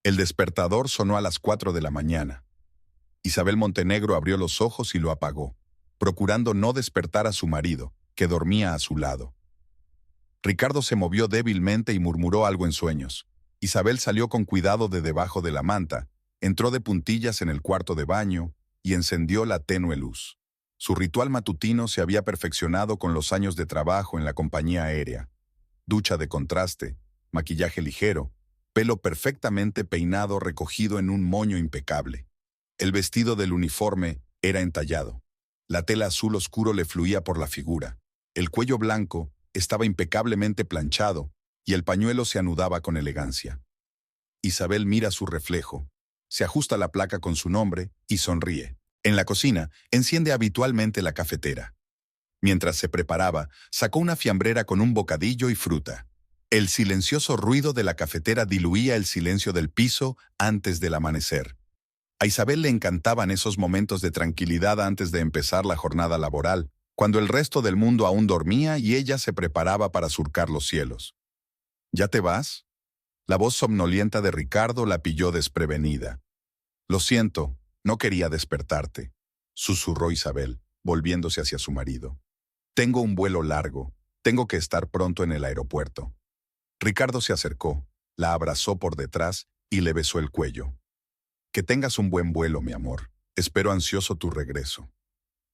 El despertador sonó a las 4 de la mañana. Isabel Montenegro abrió los ojos y lo apagó, procurando no despertar a su marido, que dormía a su lado. Ricardo se movió débilmente y murmuró algo en sueños. Isabel salió con cuidado de debajo de la manta, entró de puntillas en el cuarto de baño y encendió la tenue luz. Su ritual matutino se había perfeccionado con los años de trabajo en la compañía aérea. Ducha de contraste, maquillaje ligero, pelo perfectamente peinado recogido en un moño impecable. El vestido del uniforme era entallado. La tela azul oscuro le fluía por la figura. El cuello blanco estaba impecablemente planchado y el pañuelo se anudaba con elegancia. Isabel mira su reflejo, se ajusta la placa con su nombre y sonríe. En la cocina, enciende habitualmente la cafetera. Mientras se preparaba, sacó una fiambrera con un bocadillo y fruta. El silencioso ruido de la cafetera diluía el silencio del piso antes del amanecer. A Isabel le encantaban esos momentos de tranquilidad antes de empezar la jornada laboral, cuando el resto del mundo aún dormía y ella se preparaba para surcar los cielos. ¿Ya te vas? La voz somnolienta de Ricardo la pilló desprevenida. Lo siento, no quería despertarte, susurró Isabel, volviéndose hacia su marido. Tengo un vuelo largo, tengo que estar pronto en el aeropuerto. Ricardo se acercó, la abrazó por detrás y le besó el cuello. Que tengas un buen vuelo, mi amor. Espero ansioso tu regreso.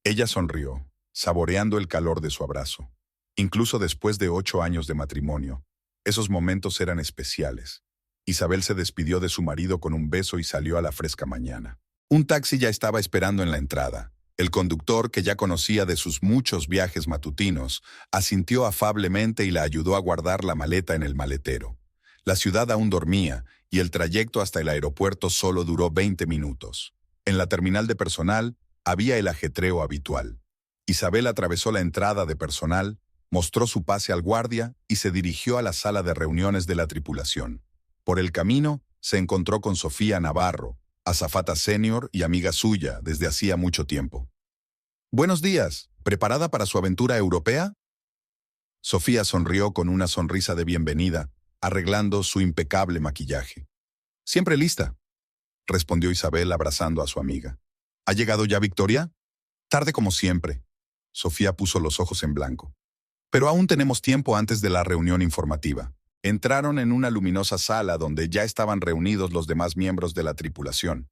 Ella sonrió, saboreando el calor de su abrazo. Incluso después de 8 años de matrimonio, esos momentos eran especiales. Isabel se despidió de su marido con un beso y salió a la fresca mañana. Un taxi ya estaba esperando en la entrada. El conductor, que ya conocía de sus muchos viajes matutinos, asintió afablemente y la ayudó a guardar la maleta en el maletero. La ciudad aún dormía y el trayecto hasta el aeropuerto solo duró 20 minutos. En la terminal de personal había el ajetreo habitual. Isabel atravesó la entrada de personal, mostró su pase al guardia y se dirigió a la sala de reuniones de la tripulación. Por el camino se encontró con Sofía Navarro, azafata senior y amiga suya desde hacía mucho tiempo. «Buenos días, ¿preparada para su aventura europea?» Sofía sonrió con una sonrisa de bienvenida, arreglando su impecable maquillaje. «Siempre lista», respondió Isabel abrazando a su amiga. «¿Ha llegado ya Victoria?» «Tarde como siempre». Sofía puso los ojos en blanco. «Pero aún tenemos tiempo antes de la reunión informativa». Entraron en una luminosa sala donde ya estaban reunidos los demás miembros de la tripulación.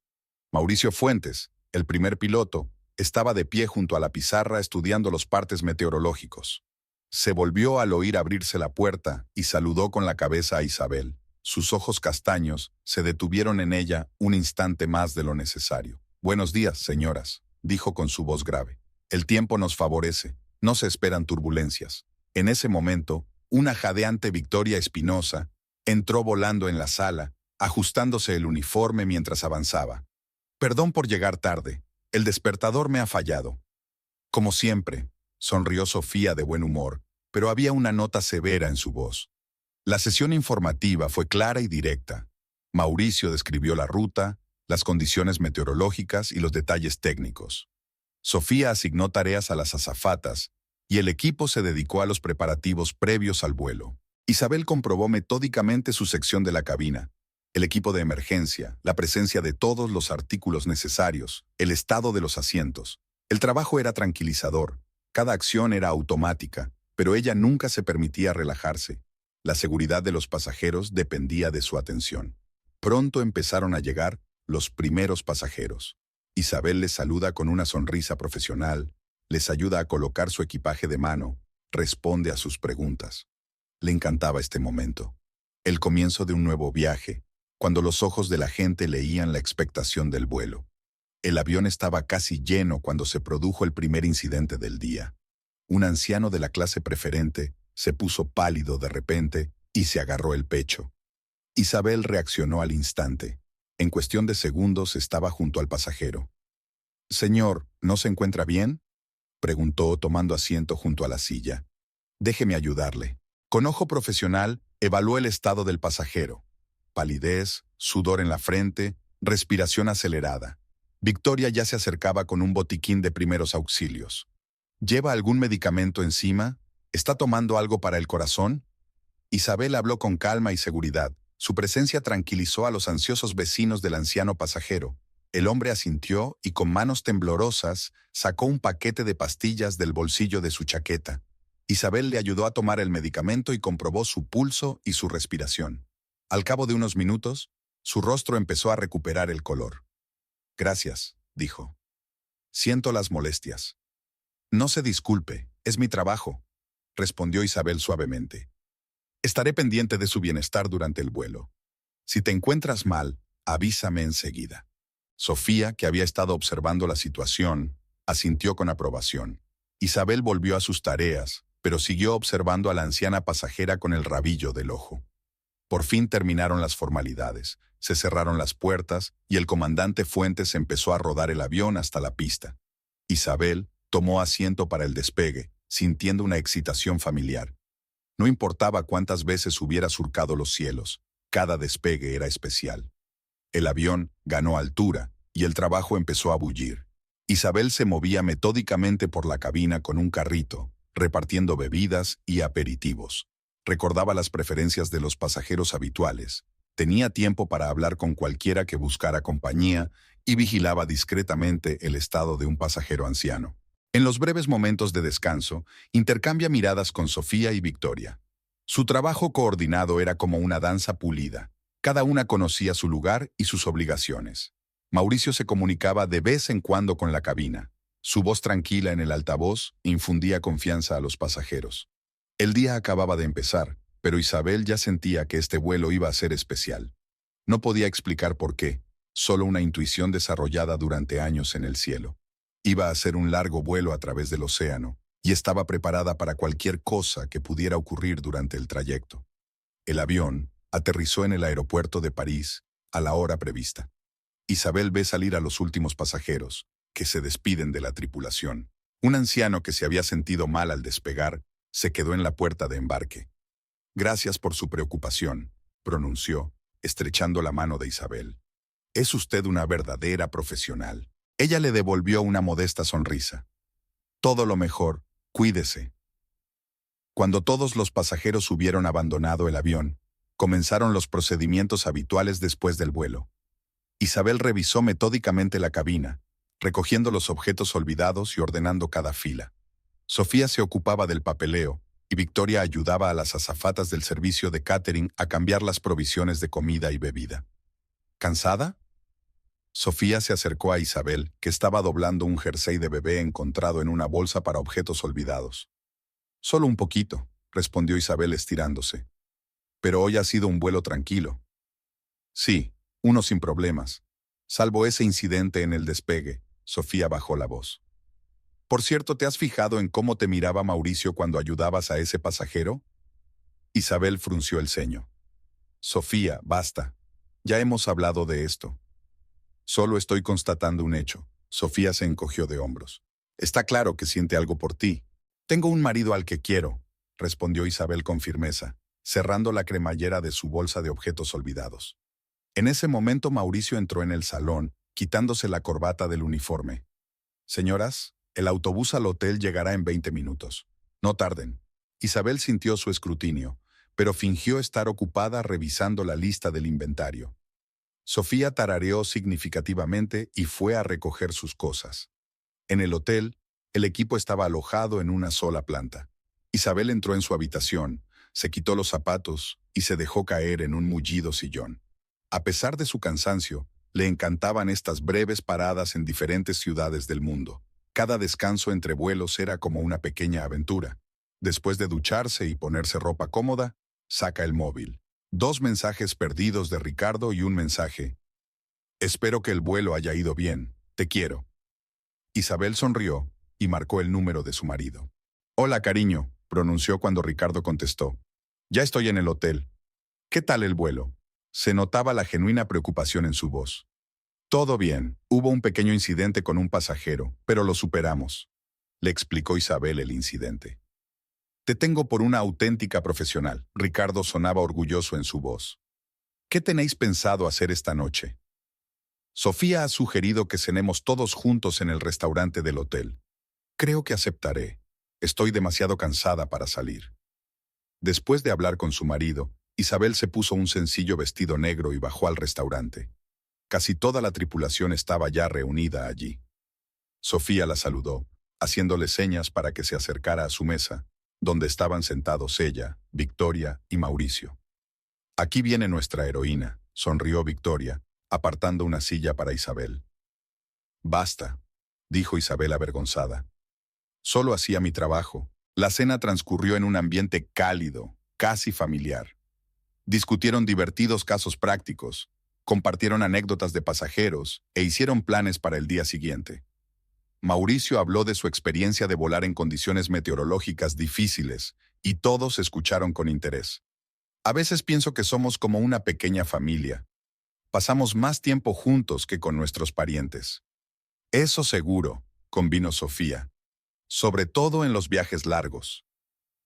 Mauricio Fuentes, el primer piloto, estaba de pie junto a la pizarra estudiando los partes meteorológicos. Se volvió al oír abrirse la puerta y saludó con la cabeza a Isabel. Sus ojos castaños se detuvieron en ella un instante más de lo necesario. «Buenos días, señoras», dijo con su voz grave. «El tiempo nos favorece, no se esperan turbulencias». En ese momento, una jadeante Victoria Espinosa entró volando en la sala, ajustándose el uniforme mientras avanzaba. «Perdón por llegar tarde, el despertador me ha fallado». «Como siempre», sonrió Sofía de buen humor, pero había una nota severa en su voz. La sesión informativa fue clara y directa. Mauricio describió la ruta, las condiciones meteorológicas y los detalles técnicos. Sofía asignó tareas a las azafatas, y el equipo se dedicó a los preparativos previos al vuelo. Isabel comprobó metódicamente su sección de la cabina, el equipo de emergencia, la presencia de todos los artículos necesarios, el estado de los asientos. El trabajo era tranquilizador, cada acción era automática, pero ella nunca se permitía relajarse. La seguridad de los pasajeros dependía de su atención. Pronto empezaron a llegar los primeros pasajeros. Isabel les saluda con una sonrisa profesional, les ayuda a colocar su equipaje de mano, responde a sus preguntas. Le encantaba este momento, el comienzo de un nuevo viaje, cuando los ojos de la gente leían la expectación del vuelo. El avión estaba casi lleno cuando se produjo el primer incidente del día. Un anciano de la clase preferente se puso pálido de repente y se agarró el pecho. Isabel reaccionó al instante. En cuestión de segundos estaba junto al pasajero. «Señor, ¿no se encuentra bien?», preguntó tomando asiento junto a la silla. «Déjeme ayudarle». Con ojo profesional, evaluó el estado del pasajero. Palidez, sudor en la frente, respiración acelerada. Victoria ya se acercaba con un botiquín de primeros auxilios. «¿Lleva algún medicamento encima? ¿Está tomando algo para el corazón?». Isabel habló con calma y seguridad. Su presencia tranquilizó a los ansiosos vecinos del anciano pasajero. El hombre asintió y con manos temblorosas sacó un paquete de pastillas del bolsillo de su chaqueta. Isabel le ayudó a tomar el medicamento y comprobó su pulso y su respiración. Al cabo de unos minutos, su rostro empezó a recuperar el color. «Gracias», dijo. «Siento las molestias». «No se disculpe, es mi trabajo», respondió Isabel suavemente. «Estaré pendiente de su bienestar durante el vuelo. Si te encuentras mal, avísame enseguida». Sofía, que había estado observando la situación, asintió con aprobación. Isabel volvió a sus tareas, pero siguió observando a la anciana pasajera con el rabillo del ojo. Por fin terminaron las formalidades, se cerraron las puertas y el comandante Fuentes empezó a rodar el avión hasta la pista. Isabel tomó asiento para el despegue, sintiendo una excitación familiar. No importaba cuántas veces hubiera surcado los cielos, cada despegue era especial. El avión ganó altura y el trabajo empezó a bullir. Isabel se movía metódicamente por la cabina con un carrito, repartiendo bebidas y aperitivos. Recordaba las preferencias de los pasajeros habituales. Tenía tiempo para hablar con cualquiera que buscara compañía y vigilaba discretamente el estado de un pasajero anciano. En los breves momentos de descanso, intercambia miradas con Sofía y Victoria. Su trabajo coordinado era como una danza pulida. Cada una conocía su lugar y sus obligaciones. Mauricio se comunicaba de vez en cuando con la cabina. Su voz tranquila en el altavoz infundía confianza a los pasajeros. El día acababa de empezar, pero Isabel ya sentía que este vuelo iba a ser especial. No podía explicar por qué, solo una intuición desarrollada durante años en el cielo. Iba a ser un largo vuelo a través del océano, y estaba preparada para cualquier cosa que pudiera ocurrir durante el trayecto. El avión aterrizó en el aeropuerto de París a la hora prevista. Isabel ve salir a los últimos pasajeros, que se despiden de la tripulación. Un anciano que se había sentido mal al despegar se quedó en la puerta de embarque. «Gracias por su preocupación», pronunció, estrechando la mano de Isabel. «Es usted una verdadera profesional». Ella le devolvió una modesta sonrisa. «Todo lo mejor, cuídese». Cuando todos los pasajeros hubieron abandonado el avión, comenzaron los procedimientos habituales después del vuelo. Isabel revisó metódicamente la cabina, recogiendo los objetos olvidados y ordenando cada fila. Sofía se ocupaba del papeleo, y Victoria ayudaba a las azafatas del servicio de catering a cambiar las provisiones de comida y bebida. ¿Cansada? Sofía se acercó a Isabel, que estaba doblando un jersey de bebé encontrado en una bolsa para objetos olvidados. «Solo un poquito», respondió Isabel estirándose. «Pero hoy ha sido un vuelo tranquilo». «Sí, uno sin problemas. Salvo ese incidente en el despegue», Sofía bajó la voz. «Por cierto, ¿te has fijado en cómo te miraba Mauricio cuando ayudabas a ese pasajero?» Isabel frunció el ceño. «Sofía, basta. Ya hemos hablado de esto». «Solo estoy constatando un hecho». Sofía se encogió de hombros. «Está claro que siente algo por ti». «Tengo un marido al que quiero», respondió Isabel con firmeza, cerrando la cremallera de su bolsa de objetos olvidados. En ese momento Mauricio entró en el salón, quitándose la corbata del uniforme. «Señoras, el autobús al hotel llegará en 20 minutos. No tarden». Isabel sintió su escrutinio, pero fingió estar ocupada revisando la lista del inventario. Sofía tarareó significativamente y fue a recoger sus cosas. En el hotel, el equipo estaba alojado en una sola planta. Isabel entró en su habitación, se quitó los zapatos y se dejó caer en un mullido sillón. A pesar de su cansancio, le encantaban estas breves paradas en diferentes ciudades del mundo. Cada descanso entre vuelos era como una pequeña aventura. Después de ducharse y ponerse ropa cómoda, saca el móvil. 2 mensajes perdidos de Ricardo y un mensaje: «Espero que el vuelo haya ido bien, te quiero». Isabel sonrió y marcó el número de su marido. «Hola, cariño», pronunció cuando Ricardo contestó. «Ya estoy en el hotel». «¿Qué tal el vuelo?». Se notaba la genuina preocupación en su voz. «Todo bien. Hubo un pequeño incidente con un pasajero, pero lo superamos», le explicó Isabel el incidente. «Te tengo por una auténtica profesional». Ricardo sonaba orgulloso en su voz. «¿Qué tenéis pensado hacer esta noche?». «Sofía ha sugerido que cenemos todos juntos en el restaurante del hotel. Creo que aceptaré. Estoy demasiado cansada para salir». Después de hablar con su marido, Isabel se puso un sencillo vestido negro y bajó al restaurante. Casi toda la tripulación estaba ya reunida allí. Sofía la saludó, haciéndole señas para que se acercara a su mesa, donde estaban sentados ella, Victoria y Mauricio. Aquí viene nuestra heroína, sonrió Victoria, apartando una silla para Isabel. Basta, dijo Isabel avergonzada. Solo hacía mi trabajo. La cena transcurrió en un ambiente cálido, casi familiar. Discutieron divertidos casos prácticos, compartieron anécdotas de pasajeros e hicieron planes para el día siguiente. Mauricio habló de su experiencia de volar en condiciones meteorológicas difíciles y todos escucharon con interés. A veces pienso que somos como una pequeña familia. Pasamos más tiempo juntos que con nuestros parientes. Eso seguro, convino Sofía. Sobre todo en los viajes largos.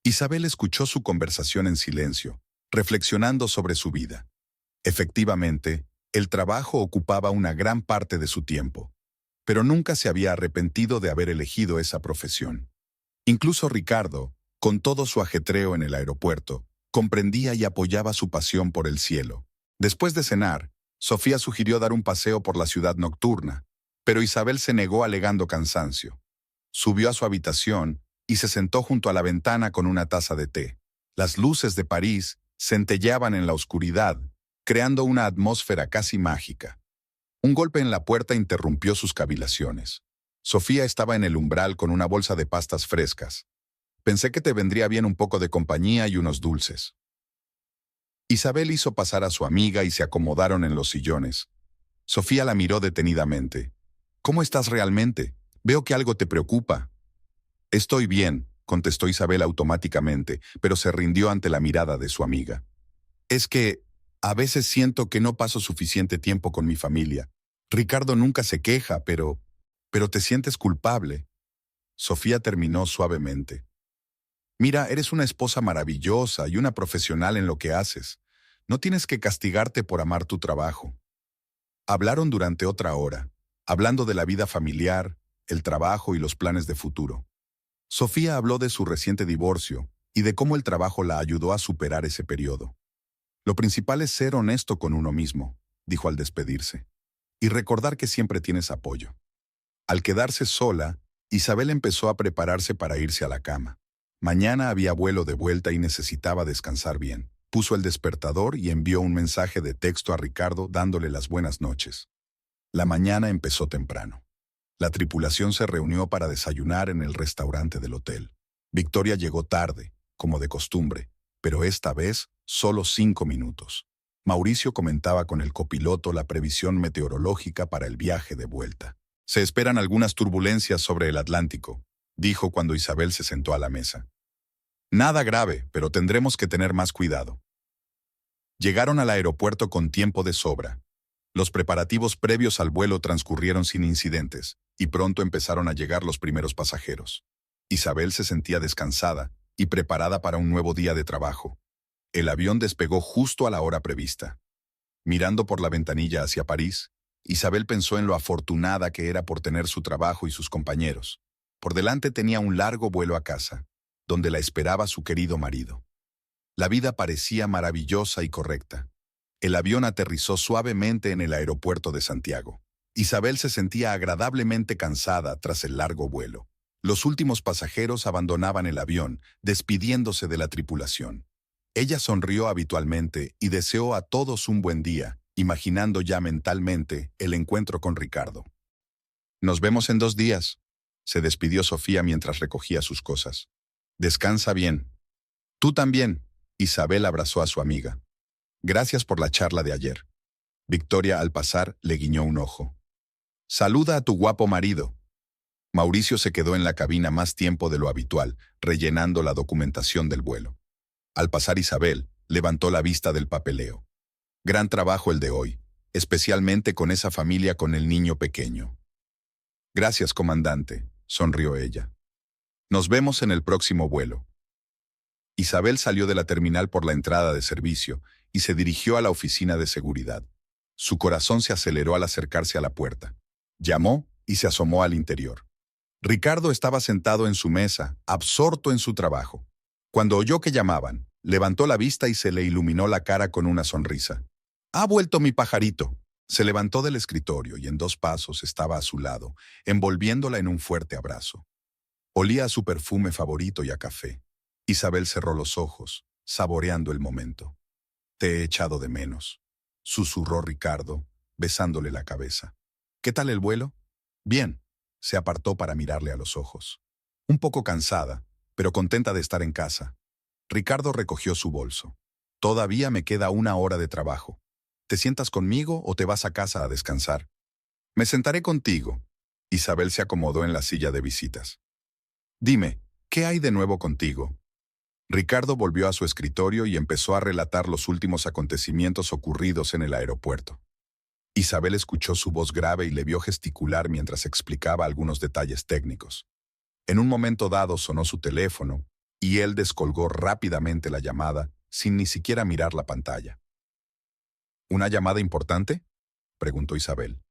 Isabel escuchó su conversación en silencio, reflexionando sobre su vida. Efectivamente, el trabajo ocupaba una gran parte de su tiempo, pero nunca se había arrepentido de haber elegido esa profesión. Incluso Ricardo, con todo su ajetreo en el aeropuerto, comprendía y apoyaba su pasión por el cielo. Después de cenar, Sofía sugirió dar un paseo por la ciudad nocturna, pero Isabel se negó alegando cansancio. Subió a su habitación y se sentó junto a la ventana con una taza de té. Las luces de París centelleaban en la oscuridad, creando una atmósfera casi mágica. Un golpe en la puerta interrumpió sus cavilaciones. Sofía estaba en el umbral con una bolsa de pastas frescas. Pensé que te vendría bien un poco de compañía y unos dulces. Isabel hizo pasar a su amiga y se acomodaron en los sillones. Sofía la miró detenidamente. ¿Cómo estás realmente? Veo que algo te preocupa. Estoy bien, contestó Isabel automáticamente, pero se rindió ante la mirada de su amiga. Es que a veces siento que no paso suficiente tiempo con mi familia. Ricardo nunca se queja, pero te sientes culpable. Sofía terminó suavemente. Mira, eres una esposa maravillosa y una profesional en lo que haces. No tienes que castigarte por amar tu trabajo. Hablaron durante otra hora, hablando de la vida familiar, el trabajo y los planes de futuro. Sofía habló de su reciente divorcio y de cómo el trabajo la ayudó a superar ese periodo. Lo principal es ser honesto con uno mismo, dijo al despedirse, y recordar que siempre tienes apoyo. Al quedarse sola, Isabel empezó a prepararse para irse a la cama. Mañana había vuelo de vuelta y necesitaba descansar bien. Puso el despertador y envió un mensaje de texto a Ricardo dándole las buenas noches. La mañana empezó temprano. La tripulación se reunió para desayunar en el restaurante del hotel. Victoria llegó tarde, como de costumbre, pero esta vez solo 5 minutos. Mauricio comentaba con el copiloto la previsión meteorológica para el viaje de vuelta. Se esperan algunas turbulencias sobre el Atlántico, dijo cuando Isabel se sentó a la mesa. Nada grave, pero tendremos que tener más cuidado. Llegaron al aeropuerto con tiempo de sobra. Los preparativos previos al vuelo transcurrieron sin incidentes, y pronto empezaron a llegar los primeros pasajeros. Isabel se sentía descansada y preparada para un nuevo día de trabajo. El avión despegó justo a la hora prevista. Mirando por la ventanilla hacia París, Isabel pensó en lo afortunada que era por tener su trabajo y sus compañeros. Por delante tenía un largo vuelo a casa, donde la esperaba su querido marido. La vida parecía maravillosa y correcta. El avión aterrizó suavemente en el aeropuerto de Santiago. Isabel se sentía agradablemente cansada tras el largo vuelo. Los últimos pasajeros abandonaban el avión, despidiéndose de la tripulación. Ella sonrió habitualmente y deseó a todos un buen día, imaginando ya mentalmente el encuentro con Ricardo. Nos vemos en 2 días, se despidió Sofía mientras recogía sus cosas. Descansa bien. Tú también, Isabel abrazó a su amiga. Gracias por la charla de ayer. Victoria, al pasar, le guiñó un ojo. Saluda a tu guapo marido. Mauricio se quedó en la cabina más tiempo de lo habitual, rellenando la documentación del vuelo. Al pasar Isabel, levantó la vista del papeleo. Gran trabajo el de hoy, especialmente con esa familia con el niño pequeño. Gracias, comandante, sonrió ella. Nos vemos en el próximo vuelo. Isabel salió de la terminal por la entrada de servicio y se dirigió a la oficina de seguridad. Su corazón se aceleró al acercarse a la puerta. Llamó y se asomó al interior. Ricardo estaba sentado en su mesa, absorto en su trabajo. Cuando oyó que llamaban, Levantó la vista y se le iluminó la cara con una sonrisa. «Ha vuelto mi pajarito». Se levantó del escritorio y en 2 pasos estaba a su lado, envolviéndola en un fuerte abrazo. Olía a su perfume favorito y a café. Isabel cerró los ojos, saboreando el momento. «Te he echado de menos», susurró Ricardo, besándole la cabeza. «¿Qué tal el vuelo?» «Bien». Se apartó para mirarle a los ojos. Un poco cansada, pero contenta de estar en casa. Ricardo recogió su bolso. «Todavía me queda 1 hora de trabajo. ¿Te sientas conmigo o te vas a casa a descansar?» «Me sentaré contigo». Isabel se acomodó en la silla de visitas. «Dime, ¿qué hay de nuevo contigo?» Ricardo volvió a su escritorio y empezó a relatar los últimos acontecimientos ocurridos en el aeropuerto. Isabel escuchó su voz grave y le vio gesticular mientras explicaba algunos detalles técnicos. En un momento dado sonó su teléfono y él descolgó rápidamente la llamada sin ni siquiera mirar la pantalla. «¿Una llamada importante?», preguntó Isabel.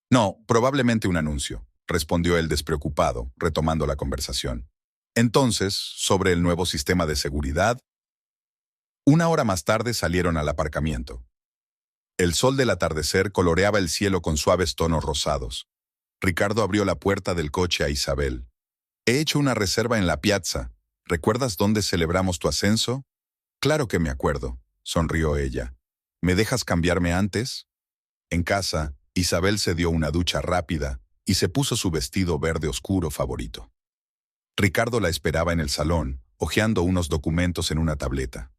«No, probablemente un anuncio», respondió él despreocupado, retomando la conversación. Entonces, sobre el nuevo sistema de seguridad. 1 hora más tarde salieron al aparcamiento. El sol del atardecer coloreaba el cielo con suaves tonos rosados. Ricardo abrió la puerta del coche a Isabel. «He hecho una reserva en la piazza. ¿Recuerdas dónde celebramos tu ascenso?» «Claro que me acuerdo», sonrió ella. «¿Me dejas cambiarme antes?» En casa, Isabel se dio una ducha rápida y se puso su vestido verde oscuro favorito. Ricardo la esperaba en el salón, hojeando unos documentos en una tableta.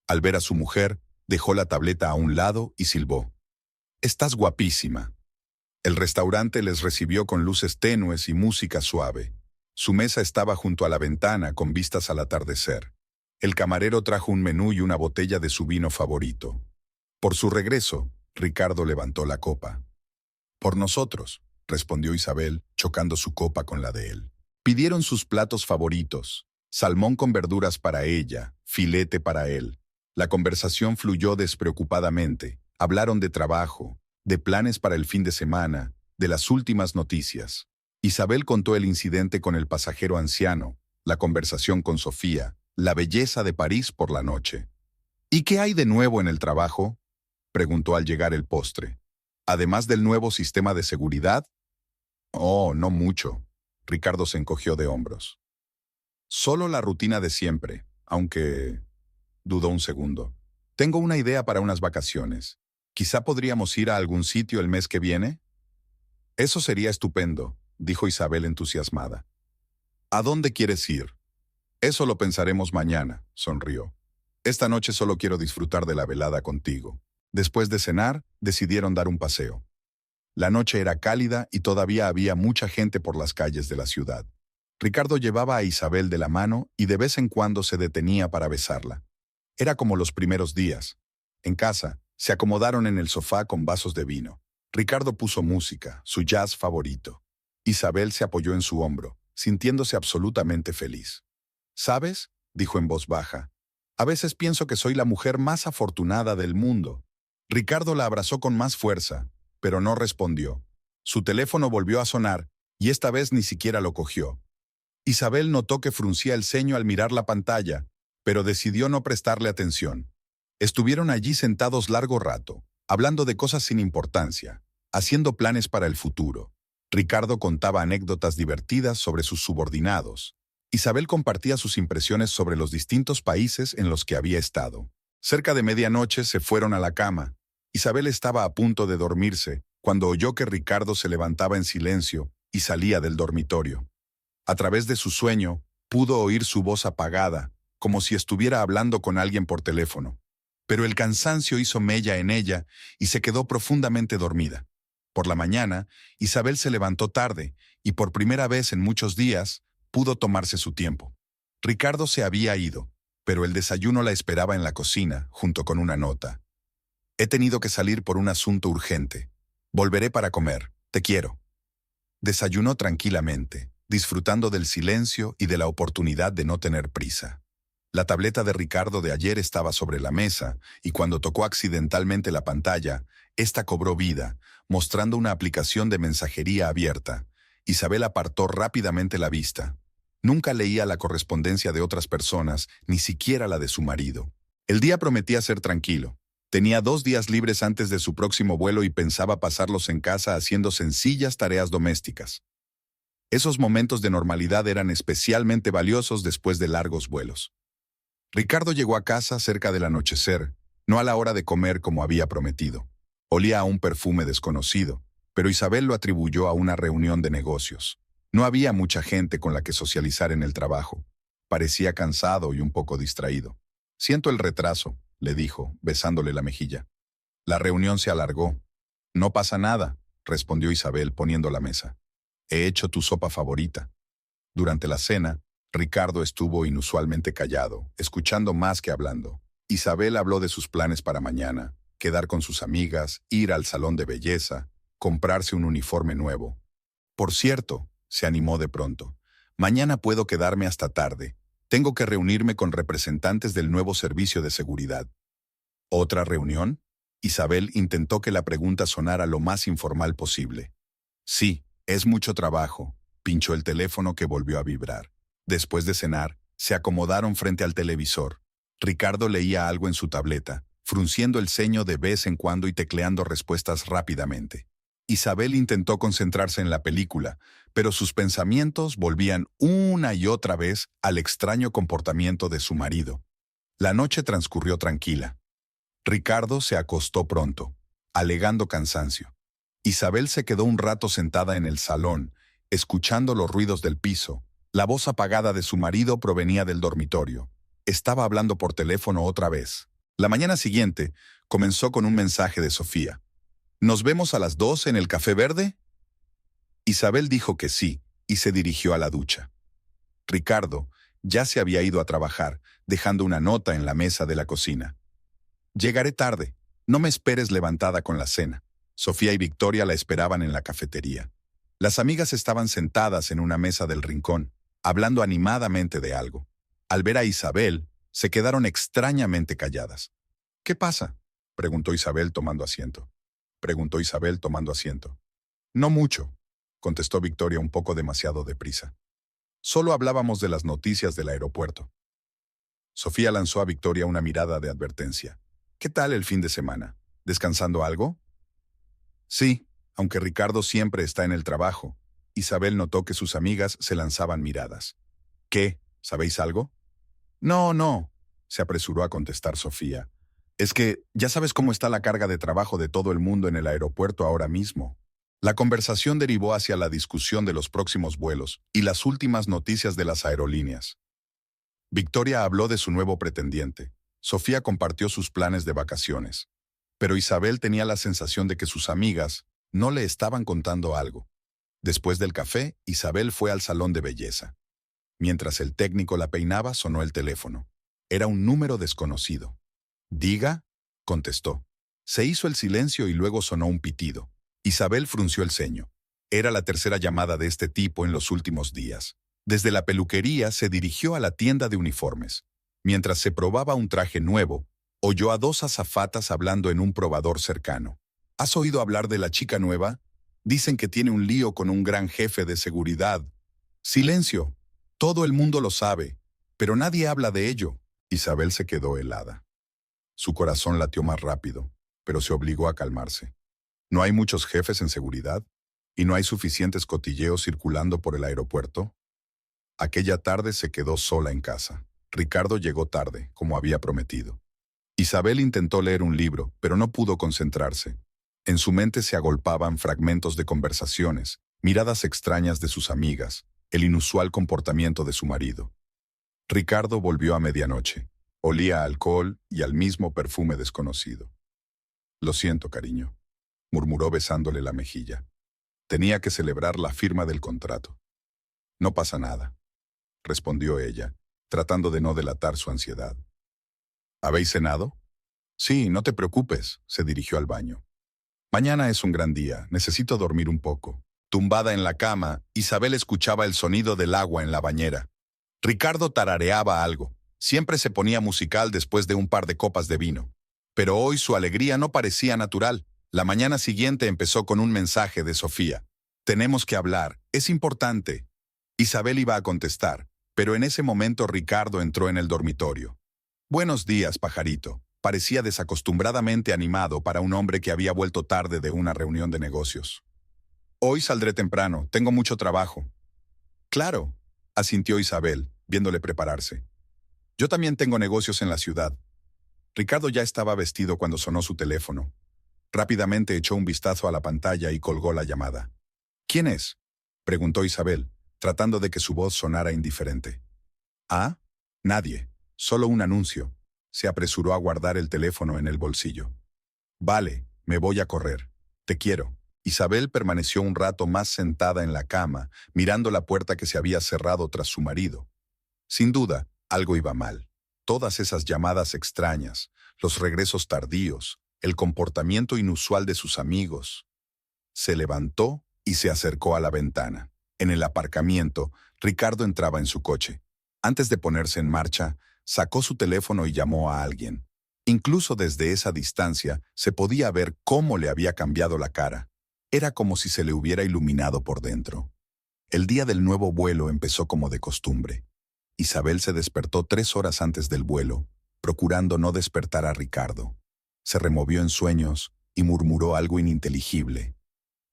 Al ver a su mujer, dejó la tableta a un lado y silbó. «Estás guapísima». El restaurante les recibió con luces tenues y música suave. Su mesa estaba junto a la ventana con vistas al atardecer. El camarero trajo un menú y una botella de su vino favorito. Por su regreso, Ricardo levantó la copa. «Por nosotros», respondió Isabel, chocando su copa con la de él. Pidieron sus platos favoritos: salmón con verduras para ella, filete para él. La conversación fluyó despreocupadamente. Hablaron de trabajo, de planes para el fin de semana, de las últimas noticias. Isabel contó el incidente con el pasajero anciano, la conversación con Sofía, la belleza de París por la noche. «¿Y qué hay de nuevo en el trabajo?», preguntó al llegar el postre. «Además del nuevo sistema de seguridad». «Oh, no mucho». Ricardo se encogió de hombros. «Solo la rutina de siempre, aunque…» Dudó un segundo. «Tengo una idea para unas vacaciones. ¿Quizá podríamos ir a algún sitio el mes que viene?» «Eso sería estupendo», dijo Isabel entusiasmada. «¿A dónde quieres ir?» «Eso lo pensaremos mañana», sonrió. «Esta noche solo quiero disfrutar de la velada contigo». Después de cenar, decidieron dar un paseo. La noche era cálida y todavía había mucha gente por las calles de la ciudad. Ricardo llevaba a Isabel de la mano y de vez en cuando se detenía para besarla. Era como los primeros días. En casa, se acomodaron en el sofá con vasos de vino. Ricardo puso música, su jazz favorito. Isabel se apoyó en su hombro, sintiéndose absolutamente feliz. «¿Sabes?», dijo en voz baja, «a veces pienso que soy la mujer más afortunada del mundo». Ricardo la abrazó con más fuerza, pero no respondió. Su teléfono volvió a sonar, y esta vez ni siquiera lo cogió. Isabel notó que fruncía el ceño al mirar la pantalla, pero decidió no prestarle atención. Estuvieron allí sentados largo rato, hablando de cosas sin importancia, haciendo planes para el futuro. Ricardo contaba anécdotas divertidas sobre sus subordinados. Isabel compartía sus impresiones sobre los distintos países en los que había estado. Cerca de medianoche se fueron a la cama. Isabel estaba a punto de dormirse cuando oyó que Ricardo se levantaba en silencio y salía del dormitorio. A través de su sueño, pudo oír su voz apagada, como si estuviera hablando con alguien por teléfono. Pero el cansancio hizo mella en ella y se quedó profundamente dormida. Por la mañana, Isabel se levantó tarde y por primera vez en muchos días pudo tomarse su tiempo. Ricardo se había ido, pero el desayuno la esperaba en la cocina, junto con una nota. «He tenido que salir por un asunto urgente. Volveré para comer. Te quiero». Desayunó tranquilamente, disfrutando del silencio y de la oportunidad de no tener prisa. La tableta de Ricardo de ayer estaba sobre la mesa, y cuando tocó accidentalmente la pantalla, ésta cobró vida, mostrando una aplicación de mensajería abierta. Isabel apartó rápidamente la vista. Nunca leía la correspondencia de otras personas, ni siquiera la de su marido. El día prometía ser tranquilo. Tenía 2 días libres antes de su próximo vuelo y pensaba pasarlos en casa haciendo sencillas tareas domésticas. Esos momentos de normalidad eran especialmente valiosos después de largos vuelos. Ricardo llegó a casa cerca del anochecer, no a la hora de comer como había prometido. Olía a un perfume desconocido, pero Isabel lo atribuyó a una reunión de negocios. No había mucha gente con la que socializar en el trabajo. Parecía cansado y un poco distraído. «Siento el retraso», le dijo, besándole la mejilla. La reunión se alargó. «No pasa nada», respondió Isabel poniendo la mesa. «He hecho tu sopa favorita». Durante la cena, Ricardo estuvo inusualmente callado, escuchando más que hablando. Isabel habló de sus planes para mañana, quedar con sus amigas, ir al salón de belleza, comprarse un uniforme nuevo. «Por cierto», se animó de pronto, «mañana puedo quedarme hasta tarde. Tengo que reunirme con representantes del nuevo servicio de seguridad». ¿Otra reunión? Isabel intentó que la pregunta sonara lo más informal posible. «Sí, es mucho trabajo», pinchó el teléfono que volvió a vibrar. Después de cenar, se acomodaron frente al televisor. Ricardo leía algo en su tableta, frunciendo el ceño de vez en cuando y tecleando respuestas rápidamente. Isabel intentó concentrarse en la película, pero sus pensamientos volvían una y otra vez al extraño comportamiento de su marido. La noche transcurrió tranquila. Ricardo se acostó pronto, alegando cansancio. Isabel se quedó un rato sentada en el salón, escuchando los ruidos del piso. La voz apagada de su marido provenía del dormitorio. Estaba hablando por teléfono otra vez. La mañana siguiente comenzó con un mensaje de Sofía. «¿Nos vemos a las 2 en el Café Verde?» Isabel dijo que sí y se dirigió a la ducha. Ricardo ya se había ido a trabajar, dejando una nota en la mesa de la cocina. «Llegaré tarde. No me esperes levantada con la cena». Sofía y Victoria la esperaban en la cafetería. Las amigas estaban sentadas en una mesa del rincón, hablando animadamente de algo. Al ver a Isabel, se quedaron extrañamente calladas. «¿Qué pasa?», preguntó Isabel tomando asiento. «No mucho», contestó Victoria un poco demasiado deprisa. «Solo hablábamos de las noticias del aeropuerto». Sofía lanzó a Victoria una mirada de advertencia. «¿Qué tal el fin de semana? ¿Descansando algo?» «Sí, aunque Ricardo siempre está en el trabajo». Isabel notó que sus amigas se lanzaban miradas. «¿Qué? ¿Sabéis algo?» No, se apresuró a contestar Sofía. «Es que ya sabes cómo está la carga de trabajo de todo el mundo en el aeropuerto ahora mismo». La conversación derivó hacia la discusión de los próximos vuelos y las últimas noticias de las aerolíneas. Victoria habló de su nuevo pretendiente. Sofía compartió sus planes de vacaciones. Pero Isabel tenía la sensación de que sus amigas no le estaban contando algo. Después del café, Isabel fue al salón de belleza. Mientras el técnico la peinaba, sonó el teléfono. Era un número desconocido. «¿Diga?», contestó. Se hizo el silencio y luego sonó un pitido. Isabel frunció el ceño. Era la tercera llamada de este tipo en los últimos días. Desde la peluquería se dirigió a la tienda de uniformes. Mientras se probaba un traje nuevo, oyó a 2 azafatas hablando en un probador cercano. «¿Has oído hablar de la chica nueva? Dicen que tiene un lío con un gran jefe de seguridad». «Silencio. Todo el mundo lo sabe, pero nadie habla de ello». Isabel se quedó helada. Su corazón latió más rápido, pero se obligó a calmarse. ¿No hay muchos jefes en seguridad? ¿Y no hay suficientes cotilleos circulando por el aeropuerto? Aquella tarde se quedó sola en casa. Ricardo llegó tarde, como había prometido. Isabel intentó leer un libro, pero no pudo concentrarse. En su mente se agolpaban fragmentos de conversaciones, miradas extrañas de sus amigas, el inusual comportamiento de su marido. Ricardo volvió a medianoche. Olía a alcohol y al mismo perfume desconocido. «Lo siento, cariño», murmuró besándole la mejilla. Tenía que celebrar la firma del contrato. «No pasa nada», respondió ella, tratando de no delatar su ansiedad. «¿Habéis cenado?» «Sí, no te preocupes», se dirigió al baño. «Mañana es un gran día, necesito dormir un poco». Tumbada en la cama, Isabel escuchaba el sonido del agua en la bañera. Ricardo tarareaba algo. Siempre se ponía musical después de un par de copas de vino. Pero hoy su alegría no parecía natural. La mañana siguiente empezó con un mensaje de Sofía. «Tenemos que hablar, es importante». Isabel iba a contestar, Pero en ese momento Ricardo entró en el dormitorio. «Buenos días, pajarito». Parecía desacostumbradamente animado para un hombre que había vuelto tarde de una reunión de negocios. «Hoy saldré temprano, tengo mucho trabajo». «Claro», asintió Isabel, viéndole prepararse. «Yo también tengo negocios en la ciudad». Ricardo ya estaba vestido cuando sonó su teléfono. Rápidamente echó un vistazo a la pantalla y colgó la llamada. «¿Quién es?», preguntó Isabel, tratando de que su voz sonara indiferente. «¿Ah? Nadie. Solo un anuncio». Se apresuró a guardar el teléfono en el bolsillo. «Vale, me voy a correr. Te quiero». Isabel permaneció un rato más sentada en la cama, mirando la puerta que se había cerrado tras su marido. Sin duda, algo iba mal. Todas esas llamadas extrañas, los regresos tardíos, el comportamiento inusual de sus amigos. Se levantó y se acercó a la ventana. En el aparcamiento, Ricardo entraba en su coche. Antes de ponerse en marcha, sacó su teléfono y llamó a alguien. Incluso desde esa distancia, se podía ver cómo le había cambiado la cara. Era como si se le hubiera iluminado por dentro. El día del nuevo vuelo empezó como de costumbre. Isabel se despertó 3 horas antes del vuelo, procurando no despertar a Ricardo. Se removió en sueños y murmuró algo ininteligible.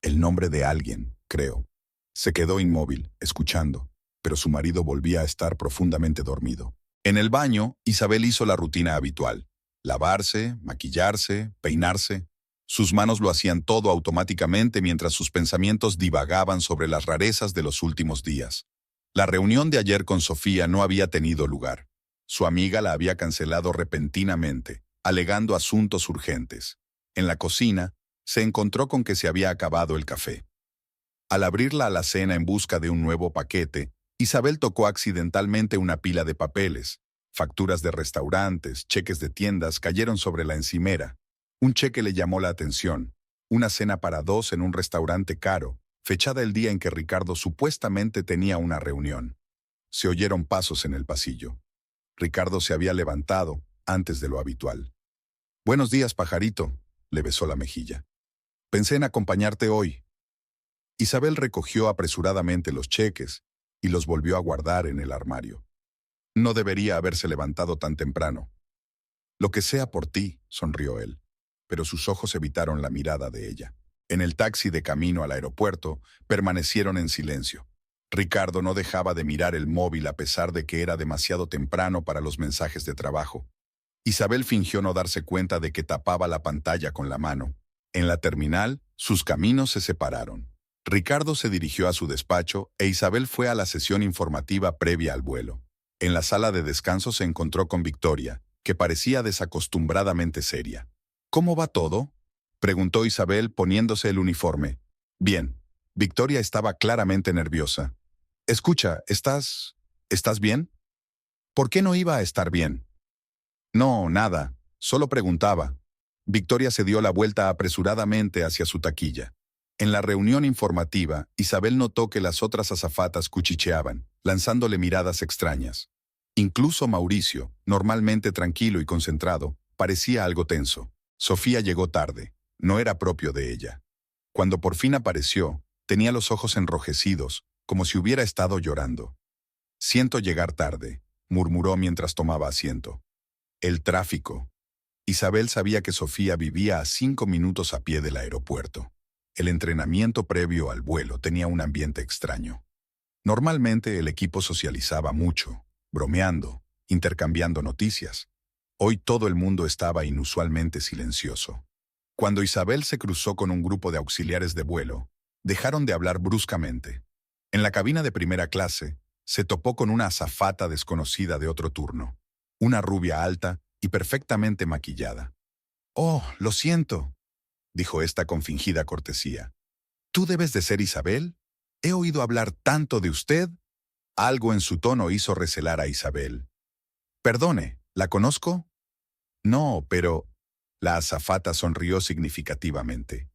El nombre de alguien, creo. Se quedó inmóvil, escuchando, pero su marido volvía a estar profundamente dormido. En el baño, Isabel hizo la rutina habitual. Lavarse, maquillarse, peinarse. Sus manos lo hacían todo automáticamente mientras sus pensamientos divagaban sobre las rarezas de los últimos días. La reunión de ayer con Sofía no había tenido lugar. Su amiga la había cancelado repentinamente, alegando asuntos urgentes. En la cocina, se encontró con que se había acabado el café. Al abrir la alacena en busca de un nuevo paquete, Isabel tocó accidentalmente una pila de papeles. Facturas de restaurantes, cheques de tiendas cayeron sobre la encimera. Un cheque le llamó la atención. Una cena para 2 en un restaurante caro, fechada el día en que Ricardo supuestamente tenía una reunión. Se oyeron pasos en el pasillo. Ricardo se había levantado antes de lo habitual. «Buenos días, pajarito», le besó la mejilla. «Pensé en acompañarte hoy». Isabel recogió apresuradamente los cheques y los volvió a guardar en el armario. No debería haberse levantado tan temprano. «Lo que sea por ti», sonrió él, pero sus ojos evitaron la mirada de ella. En el taxi de camino al aeropuerto, permanecieron en silencio. Ricardo no dejaba de mirar el móvil a pesar de que era demasiado temprano para los mensajes de trabajo. Isabel fingió no darse cuenta de que tapaba la pantalla con la mano. En la terminal, sus caminos se separaron. Ricardo se dirigió a su despacho e Isabel fue a la sesión informativa previa al vuelo. En la sala de descanso se encontró con Victoria, que parecía desacostumbradamente seria. «¿Cómo va todo?», preguntó Isabel poniéndose el uniforme. «Bien». Victoria estaba claramente nerviosa. «Escucha, ¿estás bien?». «¿Por qué no iba a estar bien?». «No, nada. Solo preguntaba». Victoria se dio la vuelta apresuradamente hacia su taquilla. En la reunión informativa, Isabel notó que las otras azafatas cuchicheaban, lanzándole miradas extrañas. Incluso Mauricio, normalmente tranquilo y concentrado, parecía algo tenso. Sofía llegó tarde. No era propio de ella. Cuando por fin apareció, tenía los ojos enrojecidos, como si hubiera estado llorando. «Siento llegar tarde», murmuró mientras tomaba asiento. «El tráfico». Isabel sabía que Sofía vivía a 5 minutos a pie del aeropuerto. El entrenamiento previo al vuelo tenía un ambiente extraño. Normalmente el equipo socializaba mucho, bromeando, intercambiando noticias. Hoy todo el mundo estaba inusualmente silencioso. Cuando Isabel se cruzó con un grupo de auxiliares de vuelo, dejaron de hablar bruscamente. En la cabina de primera clase, se topó con una azafata desconocida de otro turno. Una rubia alta y perfectamente maquillada. «Oh, lo siento», dijo esta con fingida cortesía. «¿Tú debes de ser Isabel? He oído hablar tanto de usted». Algo en su tono hizo recelar a Isabel. «Perdone, ¿la conozco?». «No, pero…». La azafata sonrió significativamente.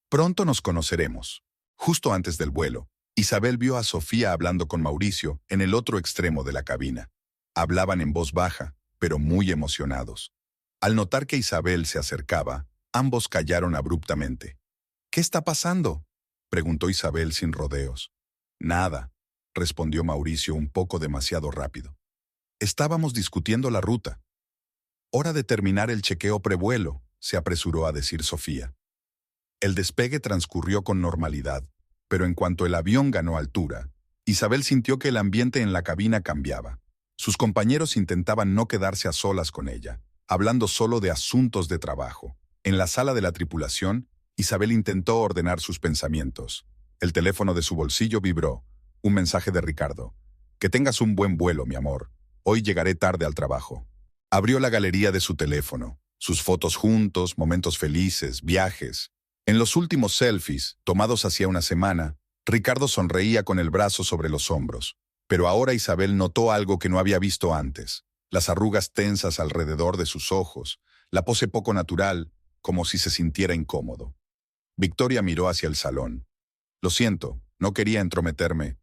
«Pronto nos conoceremos». Justo antes del vuelo, Isabel vio a Sofía hablando con Mauricio en el otro extremo de la cabina. Hablaban en voz baja, pero muy emocionados. Al notar que Isabel se acercaba, ambos callaron abruptamente. «¿Qué está pasando?», preguntó Isabel sin rodeos. «Nada». respondió Mauricio un poco demasiado rápido. Estábamos discutiendo la ruta. Hora de terminar el chequeo prevuelo, se apresuró a decir Sofía. El despegue transcurrió con normalidad, pero en cuanto el avión ganó altura, Isabel sintió que el ambiente en la cabina cambiaba. Sus compañeros intentaban no quedarse a solas con ella, hablando solo de asuntos de trabajo. En la sala de la tripulación, Isabel intentó ordenar sus pensamientos. El teléfono de su bolsillo vibró. Un mensaje de Ricardo. Que tengas un buen vuelo, mi amor. Hoy llegaré tarde al trabajo. Abrió la galería de su teléfono. Sus fotos juntos, momentos felices, viajes. En los últimos selfies, tomados hacía una semana, Ricardo sonreía con el brazo sobre los hombros. Pero ahora Isabel notó algo que no había visto antes. Las arrugas tensas alrededor de sus ojos, la pose poco natural, como si se sintiera incómodo. Victoria miró hacia el salón. Lo siento, no quería entrometerme.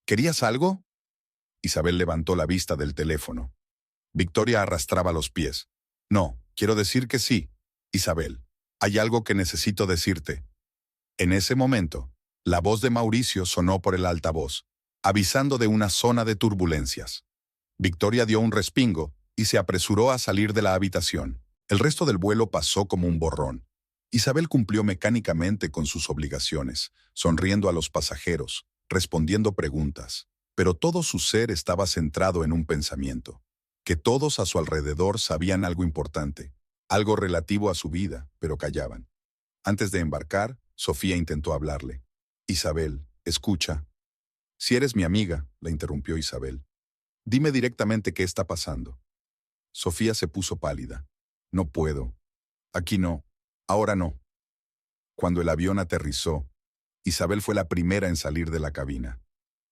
¿Querías algo? Isabel levantó la vista del teléfono. Victoria arrastraba los pies. No, quiero decir que sí. Isabel, hay algo que necesito decirte. En ese momento, la voz de Mauricio sonó por el altavoz, avisando de una zona de turbulencias. Victoria dio un respingo y se apresuró a salir de la habitación. El resto del vuelo pasó como un borrón. Isabel cumplió mecánicamente con sus obligaciones, sonriendo a los pasajeros, respondiendo preguntas, pero todo su ser estaba centrado en un pensamiento, que todos a su alrededor sabían algo importante, algo relativo a su vida, pero callaban. Antes de embarcar, Sofía intentó hablarle. Isabel, escucha. Si eres mi amiga, la interrumpió Isabel. Dime directamente qué está pasando. Sofía se puso pálida. No puedo. Aquí no. Ahora no. Cuando el avión aterrizó, Isabel fue la primera en salir de la cabina.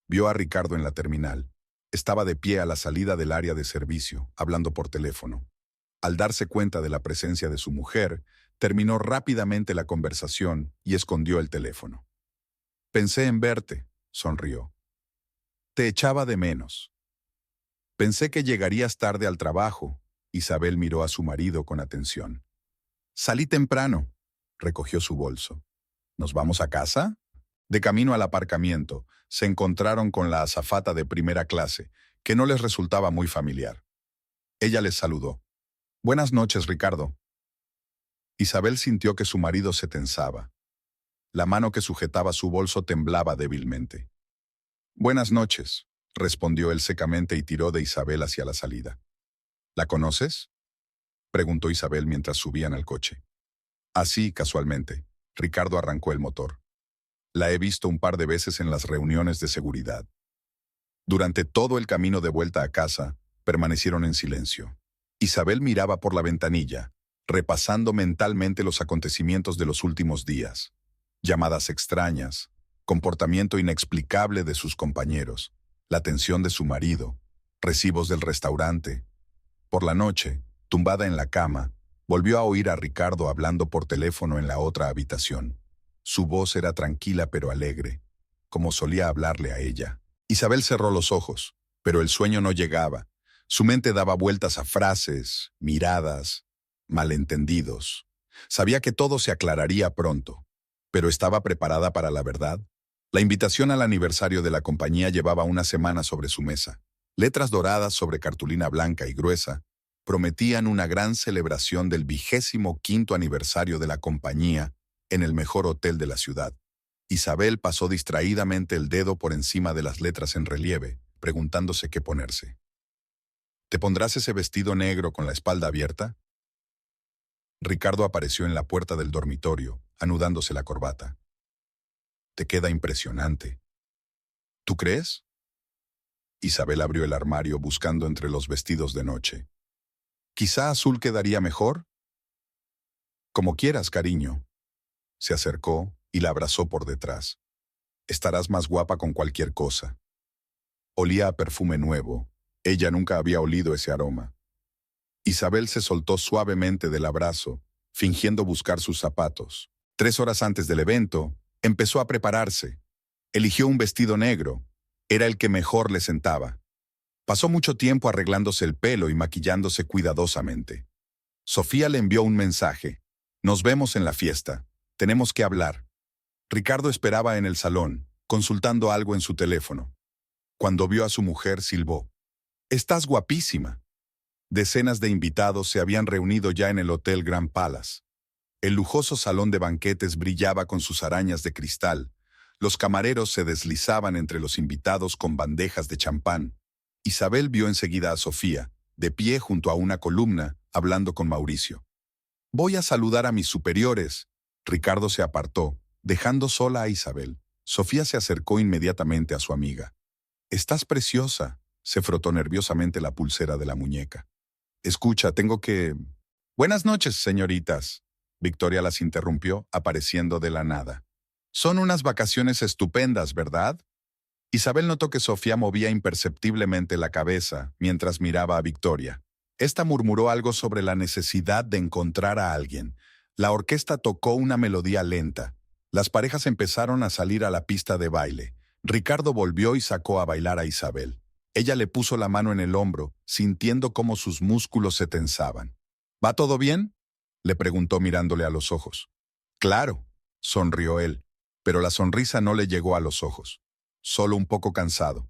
Vio a Ricardo en la terminal. Estaba de pie a la salida del área de servicio, hablando por teléfono. Al darse cuenta de la presencia de su mujer, terminó rápidamente la conversación y escondió el teléfono. Pensé en verte, sonrió. Te echaba de menos. Pensé que llegarías tarde al trabajo. Isabel miró a su marido con atención. Salí temprano. Recogió su bolso. ¿Nos vamos a casa? De camino al aparcamiento, se encontraron con la azafata de primera clase, que no les resultaba muy familiar. Ella les saludó. Buenas noches, Ricardo. Isabel sintió que su marido se tensaba. La mano que sujetaba su bolso temblaba débilmente. Buenas noches, respondió él secamente y tiró de Isabel hacia la salida. ¿La conoces? Preguntó Isabel mientras subían al coche. Así, casualmente, Ricardo arrancó el motor. La he visto un par de veces en las reuniones de seguridad. Durante todo el camino de vuelta a casa, permanecieron en silencio. Isabel miraba por la ventanilla, repasando mentalmente los acontecimientos de los últimos días. Llamadas extrañas, comportamiento inexplicable de sus compañeros, la atención de su marido, recibos del restaurante. Por la noche, tumbada en la cama, volvió a oír a Ricardo hablando por teléfono en la otra habitación. Su voz era tranquila pero alegre, como solía hablarle a ella. Isabel cerró los ojos, pero el sueño no llegaba. Su mente daba vueltas a frases, miradas, malentendidos. Sabía que todo se aclararía pronto, pero ¿estaba preparada para la verdad? La invitación al aniversario de la compañía llevaba una semana sobre su mesa. Letras doradas sobre cartulina blanca y gruesa prometían una gran celebración del 25º aniversario de la compañía en el mejor hotel de la ciudad. Isabel pasó distraídamente el dedo por encima de las letras en relieve, preguntándose qué ponerse. ¿Te pondrás ese vestido negro con la espalda abierta? Ricardo apareció en la puerta del dormitorio, anudándose la corbata. Te queda impresionante. ¿Tú crees? Isabel abrió el armario buscando entre los vestidos de noche. ¿Quizá azul quedaría mejor? Como quieras, cariño. Se acercó y la abrazó por detrás. Estarás más guapa con cualquier cosa. Olía a perfume nuevo. Ella nunca había olido ese aroma. Isabel se soltó suavemente del abrazo, fingiendo buscar sus zapatos. 3 horas antes del evento, empezó a prepararse. Eligió un vestido negro. Era el que mejor le sentaba. Pasó mucho tiempo arreglándose el pelo y maquillándose cuidadosamente. Sofía le envió un mensaje. Nos vemos en la fiesta. Tenemos que hablar. Ricardo esperaba en el salón, consultando algo en su teléfono. Cuando vio a su mujer, silbó: «Estás guapísima». Decenas de invitados se habían reunido ya en el Hotel Grand Palace. El lujoso salón de banquetes brillaba con sus arañas de cristal. Los camareros se deslizaban entre los invitados con bandejas de champán. Isabel vio enseguida a Sofía, de pie junto a una columna, hablando con Mauricio. «Voy a saludar a mis superiores». Ricardo se apartó, dejando sola a Isabel. Sofía se acercó inmediatamente a su amiga. «Estás preciosa», se frotó nerviosamente la pulsera de la muñeca. «Escucha, tengo que...» «Buenas noches, señoritas». Victoria las interrumpió, apareciendo de la nada. «Son unas vacaciones estupendas, ¿verdad?». Isabel notó que Sofía movía imperceptiblemente la cabeza mientras miraba a Victoria. Esta murmuró algo sobre la necesidad de encontrar a alguien. La orquesta tocó una melodía lenta. Las parejas empezaron a salir a la pista de baile. Ricardo volvió y sacó a bailar a Isabel. Ella le puso la mano en el hombro, sintiendo cómo sus músculos se tensaban. «¿Va todo bien?», le preguntó mirándole a los ojos. «Claro», sonrió él, pero la sonrisa no le llegó a los ojos. Solo un poco cansado.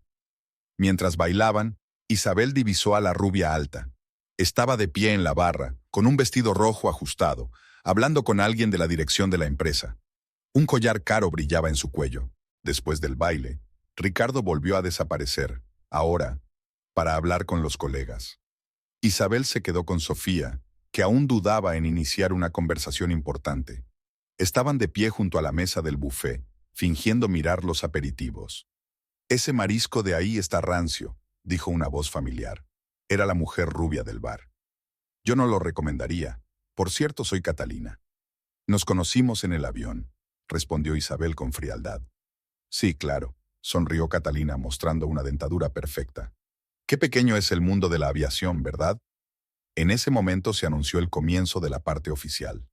Mientras bailaban, Isabel divisó a la rubia alta. Estaba de pie en la barra, con un vestido rojo ajustado, hablando con alguien de la dirección de la empresa. Un collar caro brillaba en su cuello. Después del baile, Ricardo volvió a desaparecer, ahora, para hablar con los colegas. Isabel se quedó con Sofía, que aún dudaba en iniciar una conversación importante. Estaban de pie junto a la mesa del buffet, fingiendo mirar los aperitivos. «Ese marisco de ahí está rancio», dijo una voz familiar. Era la mujer rubia del bar. «Yo no lo recomendaría. Por cierto, soy Catalina». «Nos conocimos en el avión», respondió Isabel con frialdad. «Sí, claro», sonrió Catalina mostrando una dentadura perfecta. «Qué pequeño es el mundo de la aviación, ¿verdad?». En ese momento se anunció el comienzo de la parte oficial.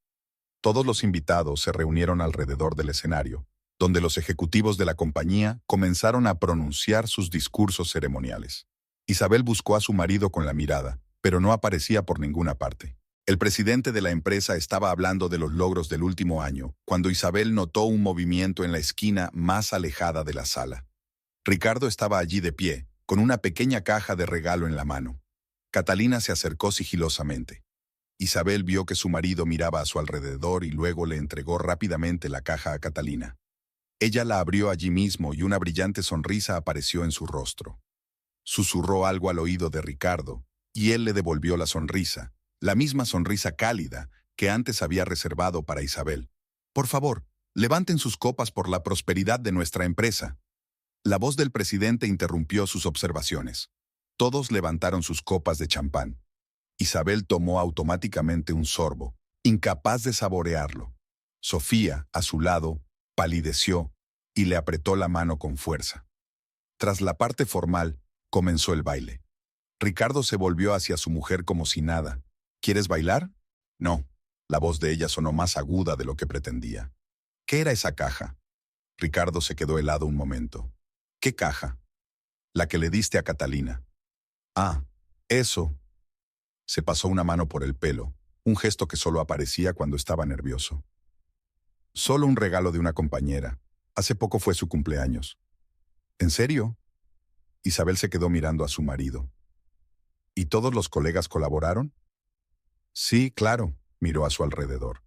Todos los invitados se reunieron alrededor del escenario, donde los ejecutivos de la compañía comenzaron a pronunciar sus discursos ceremoniales. Isabel buscó a su marido con la mirada, pero no aparecía por ninguna parte. El presidente de la empresa estaba hablando de los logros del último año, cuando Isabel notó un movimiento en la esquina más alejada de la sala. Ricardo estaba allí de pie, con una pequeña caja de regalo en la mano. Catalina se acercó sigilosamente. Isabel vio que su marido miraba a su alrededor y luego le entregó rápidamente la caja a Catalina. Ella la abrió allí mismo y una brillante sonrisa apareció en su rostro. Susurró algo al oído de Ricardo, y él le devolvió la sonrisa, la misma sonrisa cálida que antes había reservado para Isabel. «Por favor, levanten sus copas por la prosperidad de nuestra empresa». La voz del presidente interrumpió sus observaciones. Todos levantaron sus copas de champán. Isabel tomó automáticamente un sorbo, incapaz de saborearlo. Sofía, a su lado, palideció y le apretó la mano con fuerza. Tras la parte formal, comenzó el baile. Ricardo se volvió hacia su mujer como si nada. «¿Quieres bailar?». «No». La voz de ella sonó más aguda de lo que pretendía. «¿Qué era esa caja?». Ricardo se quedó helado un momento. «¿Qué caja?». «La que le diste a Catalina». «Ah, eso». Se pasó una mano por el pelo, un gesto que solo aparecía cuando estaba nervioso. «Solo un regalo de una compañera. Hace poco fue su cumpleaños». «¿En serio?». Isabel se quedó mirando a su marido. «¿Y todos los colegas colaboraron?». «Sí, claro», miró a su alrededor.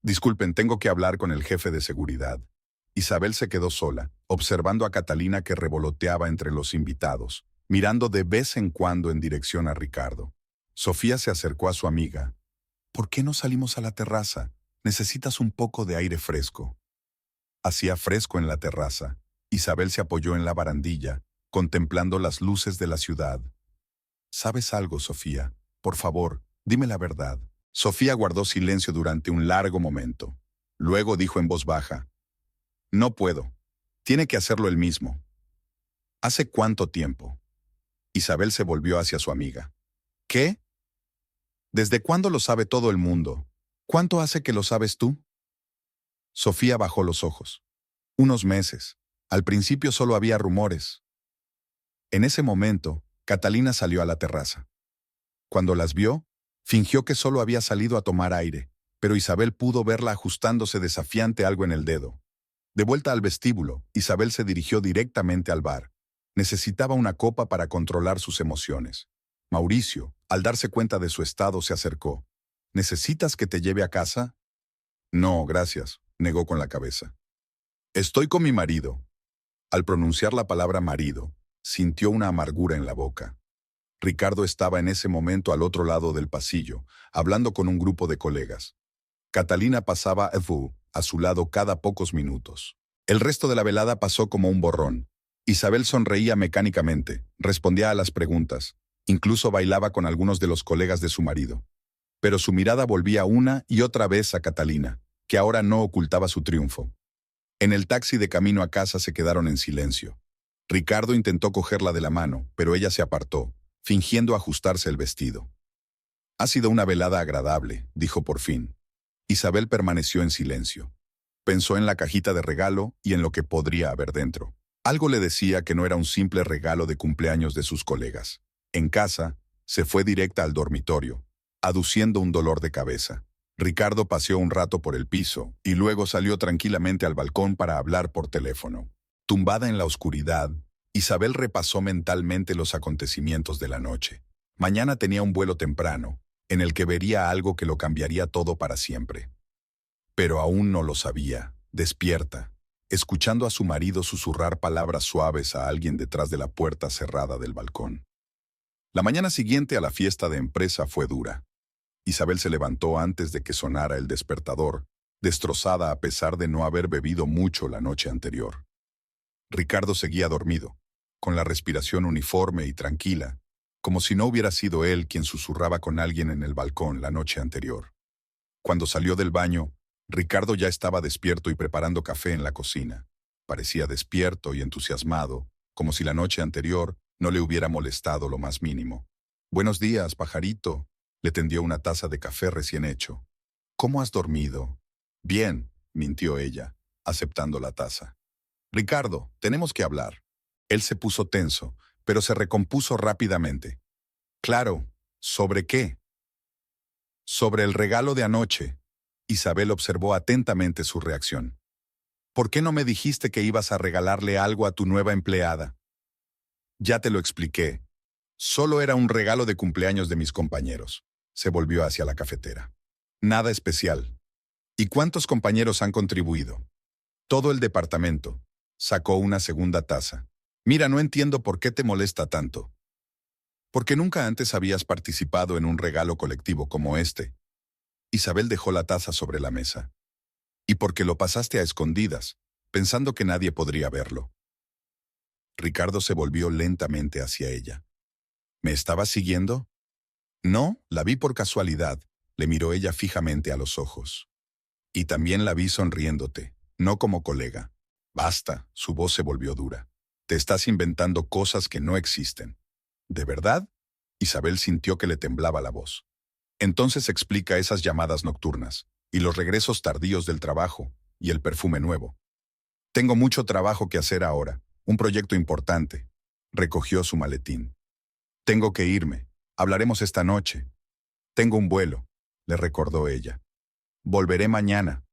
«Disculpen, tengo que hablar con el jefe de seguridad». Isabel se quedó sola, observando a Catalina que revoloteaba entre los invitados, mirando de vez en cuando en dirección a Ricardo. Sofía se acercó a su amiga. «¿Por qué no salimos a la terraza? Necesitas un poco de aire fresco». Hacía fresco en la terraza. Isabel se apoyó en la barandilla, contemplando las luces de la ciudad. «¿Sabes algo, Sofía? Por favor, dime la verdad». Sofía guardó silencio durante un largo momento. Luego dijo en voz baja: «No puedo. Tiene que hacerlo él mismo». «¿Hace cuánto tiempo?». Isabel se volvió hacia su amiga. «¿Qué?». «¿Desde cuándo lo sabe todo el mundo? ¿Cuánto hace que lo sabes tú?». Sofía bajó los ojos. «Unos meses. Al principio solo había rumores». En ese momento, Catalina salió a la terraza. Cuando las vio, fingió que solo había salido a tomar aire, pero Isabel pudo verla ajustándose desafiante algo en el dedo. De vuelta al vestíbulo, Isabel se dirigió directamente al bar. Necesitaba una copa para controlar sus emociones. Mauricio, al darse cuenta de su estado, se acercó. ¿Necesitas que te lleve a casa? No, gracias, negó con la cabeza. Estoy con mi marido. Al pronunciar la palabra marido, sintió una amargura en la boca. Ricardo estaba en ese momento al otro lado del pasillo, hablando con un grupo de colegas. Catalina pasaba a su lado cada pocos minutos. El resto de la velada pasó como un borrón. Isabel sonreía mecánicamente, respondía a las preguntas, incluso bailaba con algunos de los colegas de su marido. Pero su mirada volvía una y otra vez a Catalina, que ahora no ocultaba su triunfo. En el taxi de camino a casa se quedaron en silencio. Ricardo intentó cogerla de la mano, pero ella se apartó, fingiendo ajustarse el vestido. Ha sido una velada agradable, dijo por fin. Isabel permaneció en silencio. Pensó en la cajita de regalo y en lo que podría haber dentro. Algo le decía que no era un simple regalo de cumpleaños de sus colegas. En casa, se fue directa al dormitorio, aduciendo un dolor de cabeza. Ricardo paseó un rato por el piso y luego salió tranquilamente al balcón para hablar por teléfono. Tumbada en la oscuridad, Isabel repasó mentalmente los acontecimientos de la noche. Mañana tenía un vuelo temprano, en el que vería algo que lo cambiaría todo para siempre. Pero aún no lo sabía, despierta, escuchando a su marido susurrar palabras suaves a alguien detrás de la puerta cerrada del balcón. La mañana siguiente a la fiesta de empresa fue dura. Isabel se levantó antes de que sonara el despertador, destrozada a pesar de no haber bebido mucho la noche anterior. Ricardo seguía dormido, con la respiración uniforme y tranquila, como si no hubiera sido él quien susurraba con alguien en el balcón la noche anterior. Cuando salió del baño, Ricardo ya estaba despierto y preparando café en la cocina. Parecía despierto y entusiasmado, como si la noche anterior no le hubiera molestado lo más mínimo. «Buenos días, pajarito», le tendió una taza de café recién hecho. «¿Cómo has dormido?» «Bien», mintió ella, aceptando la taza. «Ricardo, tenemos que hablar». Él se puso tenso, pero se recompuso rápidamente. «Claro, ¿sobre qué?» «Sobre el regalo de anoche». Isabel observó atentamente su reacción. «¿Por qué no me dijiste que ibas a regalarle algo a tu nueva empleada?» «Ya te lo expliqué. Solo era un regalo de cumpleaños de mis compañeros». Se volvió hacia la cafetera. «Nada especial». «¿Y cuántos compañeros han contribuido?» «Todo el departamento». Sacó una segunda taza. «Mira, no entiendo por qué te molesta tanto». «Porque nunca antes habías participado en un regalo colectivo como este». Isabel dejó la taza sobre la mesa. «Y porque lo pasaste a escondidas, pensando que nadie podría verlo». Ricardo se volvió lentamente hacia ella. «¿Me estabas siguiendo?» «No, la vi por casualidad», le miró ella fijamente a los ojos. «Y también la vi sonriéndote, no como colega». «Basta», su voz se volvió dura. «Te estás inventando cosas que no existen». «¿De verdad?» Isabel sintió que le temblaba la voz. «Entonces explica esas llamadas nocturnas, y los regresos tardíos del trabajo, y el perfume nuevo». «Tengo mucho trabajo que hacer ahora, un proyecto importante». Recogió su maletín. «Tengo que irme. Hablaremos esta noche». «Tengo un vuelo», le recordó ella. «Volveré mañana».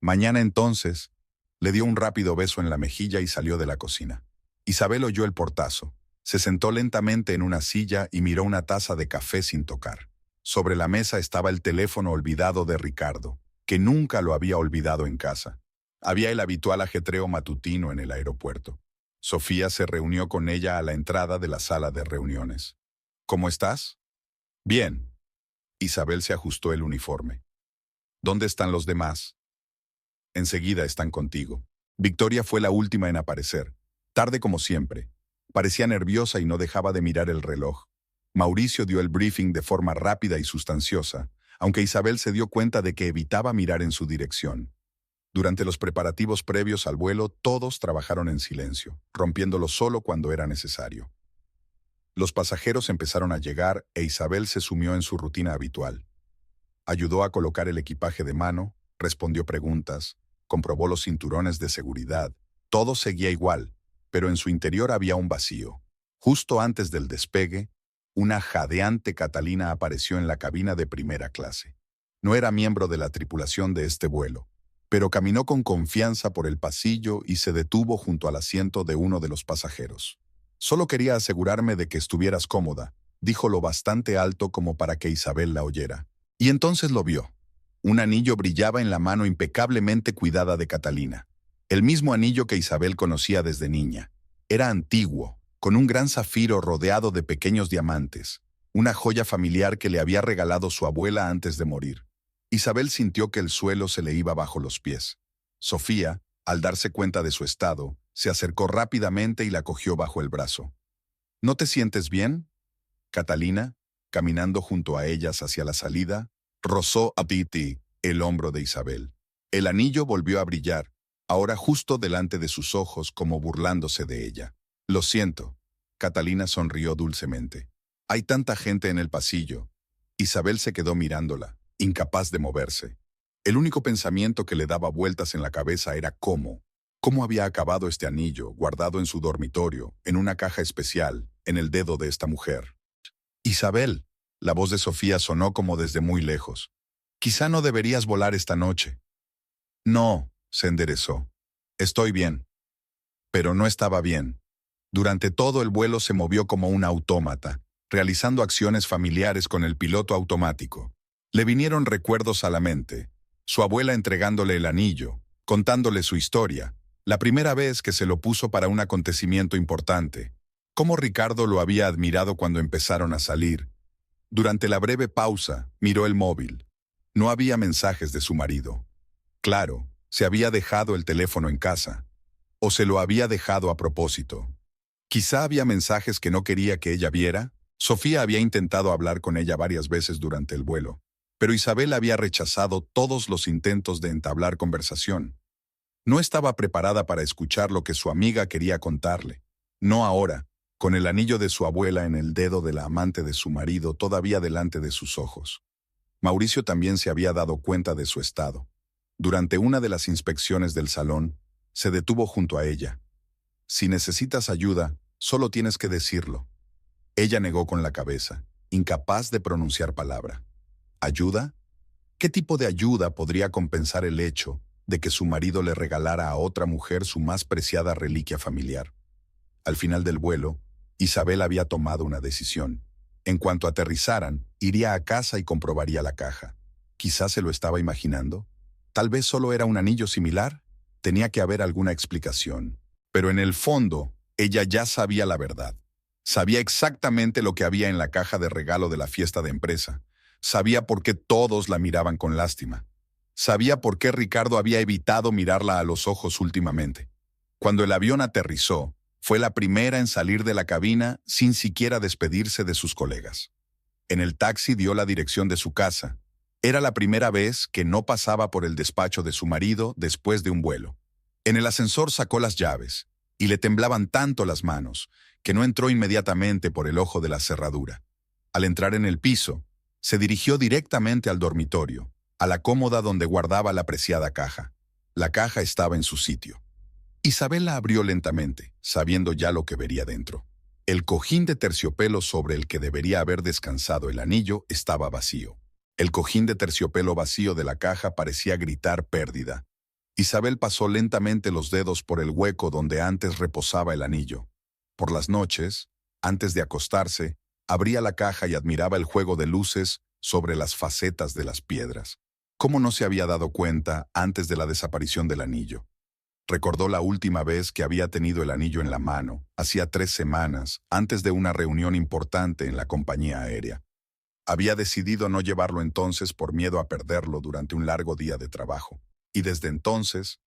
«Mañana entonces». Le dio un rápido beso en la mejilla y salió de la cocina. Isabel oyó el portazo. Se sentó lentamente en una silla y miró una taza de café sin tocar. Sobre la mesa estaba el teléfono olvidado de Ricardo, que nunca lo había olvidado en casa. Había el habitual ajetreo matutino en el aeropuerto. Sofía se reunió con ella a la entrada de la sala de reuniones. «¿Cómo estás?» «Bien». Isabel se ajustó el uniforme. «¿Dónde están los demás?» «Enseguida están contigo». Victoria fue la última en aparecer, tarde como siempre. Parecía nerviosa y no dejaba de mirar el reloj. Mauricio dio el briefing de forma rápida y sustanciosa, aunque Isabel se dio cuenta de que evitaba mirar en su dirección. Durante los preparativos previos al vuelo, todos trabajaron en silencio, rompiéndolo solo cuando era necesario. Los pasajeros empezaron a llegar e Isabel se sumió en su rutina habitual. Ayudó a colocar el equipaje de mano, respondió preguntas, comprobó los cinturones de seguridad. Todo seguía igual, pero en su interior había un vacío. Justo antes del despegue, una jadeante Catalina apareció en la cabina de primera clase. No era miembro de la tripulación de este vuelo, pero caminó con confianza por el pasillo y se detuvo junto al asiento de uno de los pasajeros. Solo quería asegurarme de que estuvieras cómoda, dijo lo bastante alto como para que Isabel la oyera. Y entonces lo vio. Un anillo brillaba en la mano impecablemente cuidada de Catalina. El mismo anillo que Isabel conocía desde niña. Era antiguo, con un gran zafiro rodeado de pequeños diamantes, una joya familiar que le había regalado su abuela antes de morir. Isabel sintió que el suelo se le iba bajo los pies. Sofía, al darse cuenta de su estado, se acercó rápidamente y la cogió bajo el brazo. ¿No te sientes bien? Catalina, caminando junto a ellas hacia la salida, rozó a Titi el hombro de Isabel. El anillo volvió a brillar, ahora justo delante de sus ojos como burlándose de ella. Lo siento. Catalina sonrió dulcemente. Hay tanta gente en el pasillo. Isabel se quedó mirándola, incapaz de moverse. El único pensamiento que le daba vueltas en la cabeza era cómo había acabado este anillo guardado en su dormitorio, en una caja especial, en el dedo de esta mujer. Isabel, la voz de Sofía sonó como desde muy lejos. Quizá no deberías volar esta noche. No, se enderezó. Estoy bien. Pero no estaba bien. Durante todo el vuelo se movió como un autómata, realizando acciones familiares con el piloto automático. Le vinieron recuerdos a la mente. Su abuela entregándole el anillo, contándole su historia, la primera vez que se lo puso para un acontecimiento importante. Cómo Ricardo lo había admirado cuando empezaron a salir. Durante la breve pausa, miró el móvil. No había mensajes de su marido. Claro, se había dejado el teléfono en casa. O se lo había dejado a propósito. Quizá había mensajes que no quería que ella viera. Sofía había intentado hablar con ella varias veces durante el vuelo, pero Isabel había rechazado todos los intentos de entablar conversación. No estaba preparada para escuchar lo que su amiga quería contarle. No ahora, con el anillo de su abuela en el dedo de la amante de su marido todavía delante de sus ojos. Mauricio también se había dado cuenta de su estado. Durante una de las inspecciones del salón, se detuvo junto a ella. Si necesitas ayuda, solo tienes que decirlo. Ella negó con la cabeza, incapaz de pronunciar palabra. ¿Ayuda? ¿Qué tipo de ayuda podría compensar el hecho de que su marido le regalara a otra mujer su más preciada reliquia familiar? Al final del vuelo, Isabel había tomado una decisión. En cuanto aterrizaran, iría a casa y comprobaría la caja. Quizás se lo estaba imaginando. Tal vez solo era un anillo similar. Tenía que haber alguna explicación. Pero en el fondo, ella ya sabía la verdad. Sabía exactamente lo que había en la caja de regalo de la fiesta de empresa. Sabía por qué todos la miraban con lástima. Sabía por qué Ricardo había evitado mirarla a los ojos últimamente. Cuando el avión aterrizó, fue la primera en salir de la cabina sin siquiera despedirse de sus colegas. En el taxi dio la dirección de su casa. Era la primera vez que no pasaba por el despacho de su marido después de un vuelo. En el ascensor sacó las llaves, y le temblaban tanto las manos, que no entró inmediatamente por el ojo de la cerradura. Al entrar en el piso, se dirigió directamente al dormitorio, a la cómoda donde guardaba la preciada caja. La caja estaba en su sitio. Isabel la abrió lentamente, sabiendo ya lo que vería dentro. El cojín de terciopelo sobre el que debería haber descansado el anillo estaba vacío. El cojín de terciopelo vacío de la caja parecía gritar pérdida. Isabel pasó lentamente los dedos por el hueco donde antes reposaba el anillo. Por las noches, antes de acostarse, abría la caja y admiraba el juego de luces sobre las facetas de las piedras. ¿Cómo no se había dado cuenta antes de la desaparición del anillo? Recordó la última vez que había tenido el anillo en la mano, hacía 3 semanas, antes de una reunión importante en la compañía aérea. Había decidido no llevarlo entonces por miedo a perderlo durante un largo día de trabajo. Y desde entonces,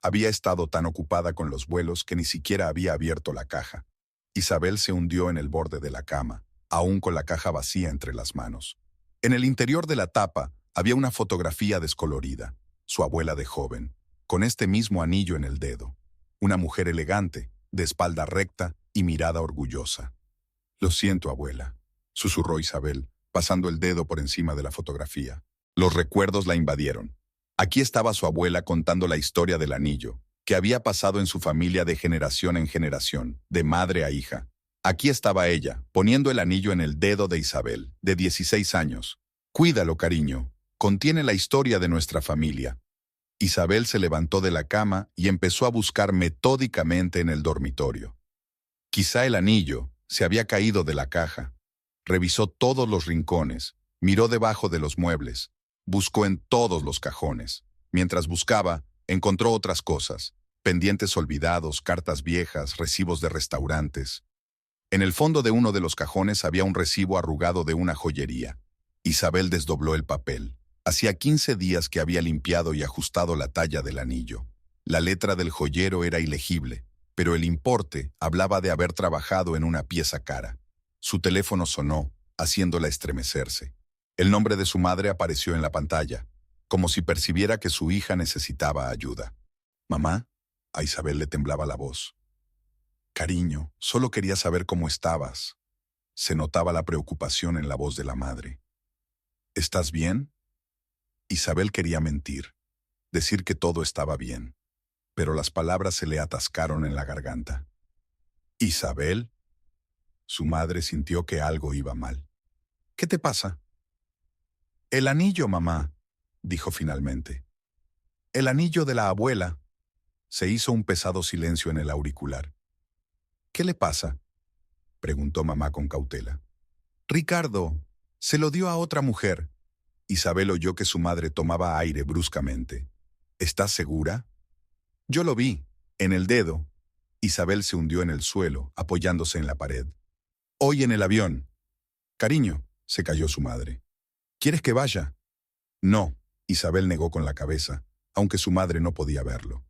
había estado tan ocupada con los vuelos que ni siquiera había abierto la caja. Isabel se hundió en el borde de la cama, aún con la caja vacía entre las manos. En el interior de la tapa había una fotografía descolorida, su abuela de joven, con este mismo anillo en el dedo. Una mujer elegante, de espalda recta y mirada orgullosa. «Lo siento, abuela», susurró Isabel, pasando el dedo por encima de la fotografía. Los recuerdos la invadieron. Aquí estaba su abuela contando la historia del anillo, que había pasado en su familia de generación en generación, de madre a hija. Aquí estaba ella, poniendo el anillo en el dedo de Isabel, de 16 años. «Cuídalo, cariño. Contiene la historia de nuestra familia». Isabel se levantó de la cama y empezó a buscar metódicamente en el dormitorio. Quizá el anillo se había caído de la caja. Revisó todos los rincones, miró debajo de los muebles, buscó en todos los cajones. Mientras buscaba, encontró otras cosas: pendientes olvidados, cartas viejas, recibos de restaurantes. En el fondo de uno de los cajones había un recibo arrugado de una joyería. Isabel desdobló el papel. Hacía 15 días que había limpiado y ajustado la talla del anillo. La letra del joyero era ilegible, pero el importe hablaba de haber trabajado en una pieza cara. Su teléfono sonó, haciéndola estremecerse. El nombre de su madre apareció en la pantalla, como si percibiera que su hija necesitaba ayuda. «Mamá», a Isabel le temblaba la voz. «Cariño, solo quería saber cómo estabas». Se notaba la preocupación en la voz de la madre. «¿Estás bien?». Isabel quería mentir, decir que todo estaba bien, pero las palabras se le atascaron en la garganta. «¿Isabel?». Su madre sintió que algo iba mal. «¿Qué te pasa?». «El anillo, mamá», dijo finalmente. «El anillo de la abuela». Se hizo un pesado silencio en el auricular. «¿Qué le pasa?», preguntó mamá con cautela. «Ricardo, se lo dio a otra mujer». Isabel oyó que su madre tomaba aire bruscamente. «¿Estás segura?». «Yo lo vi, en el dedo». Isabel se hundió en el suelo, apoyándose en la pared. «Hoy en el avión». «Cariño», se calló su madre. «¿Quieres que vaya?». «No», Isabel negó con la cabeza, aunque su madre no podía verlo.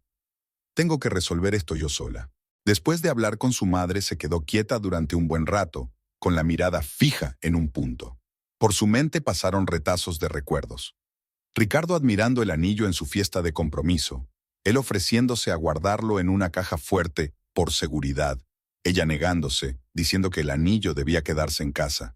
«Tengo que resolver esto yo sola». Después de hablar con su madre, se quedó quieta durante un buen rato, con la mirada fija en un punto. Por su mente pasaron retazos de recuerdos. Ricardo admirando el anillo en su fiesta de compromiso, él ofreciéndose a guardarlo en una caja fuerte, por seguridad, ella negándose, diciendo que el anillo debía quedarse en casa.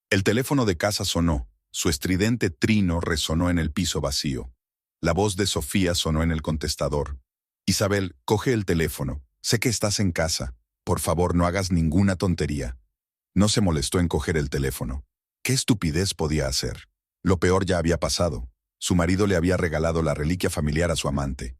El teléfono de casa sonó, su estridente trino resonó en el piso vacío. La voz de Sofía sonó en el contestador. «Isabel, coge el teléfono. Sé que estás en casa. Por favor, no hagas ninguna tontería». No se molestó en coger el teléfono. ¿Qué estupidez podía hacer? Lo peor ya había pasado. Su marido le había regalado la reliquia familiar a su amante.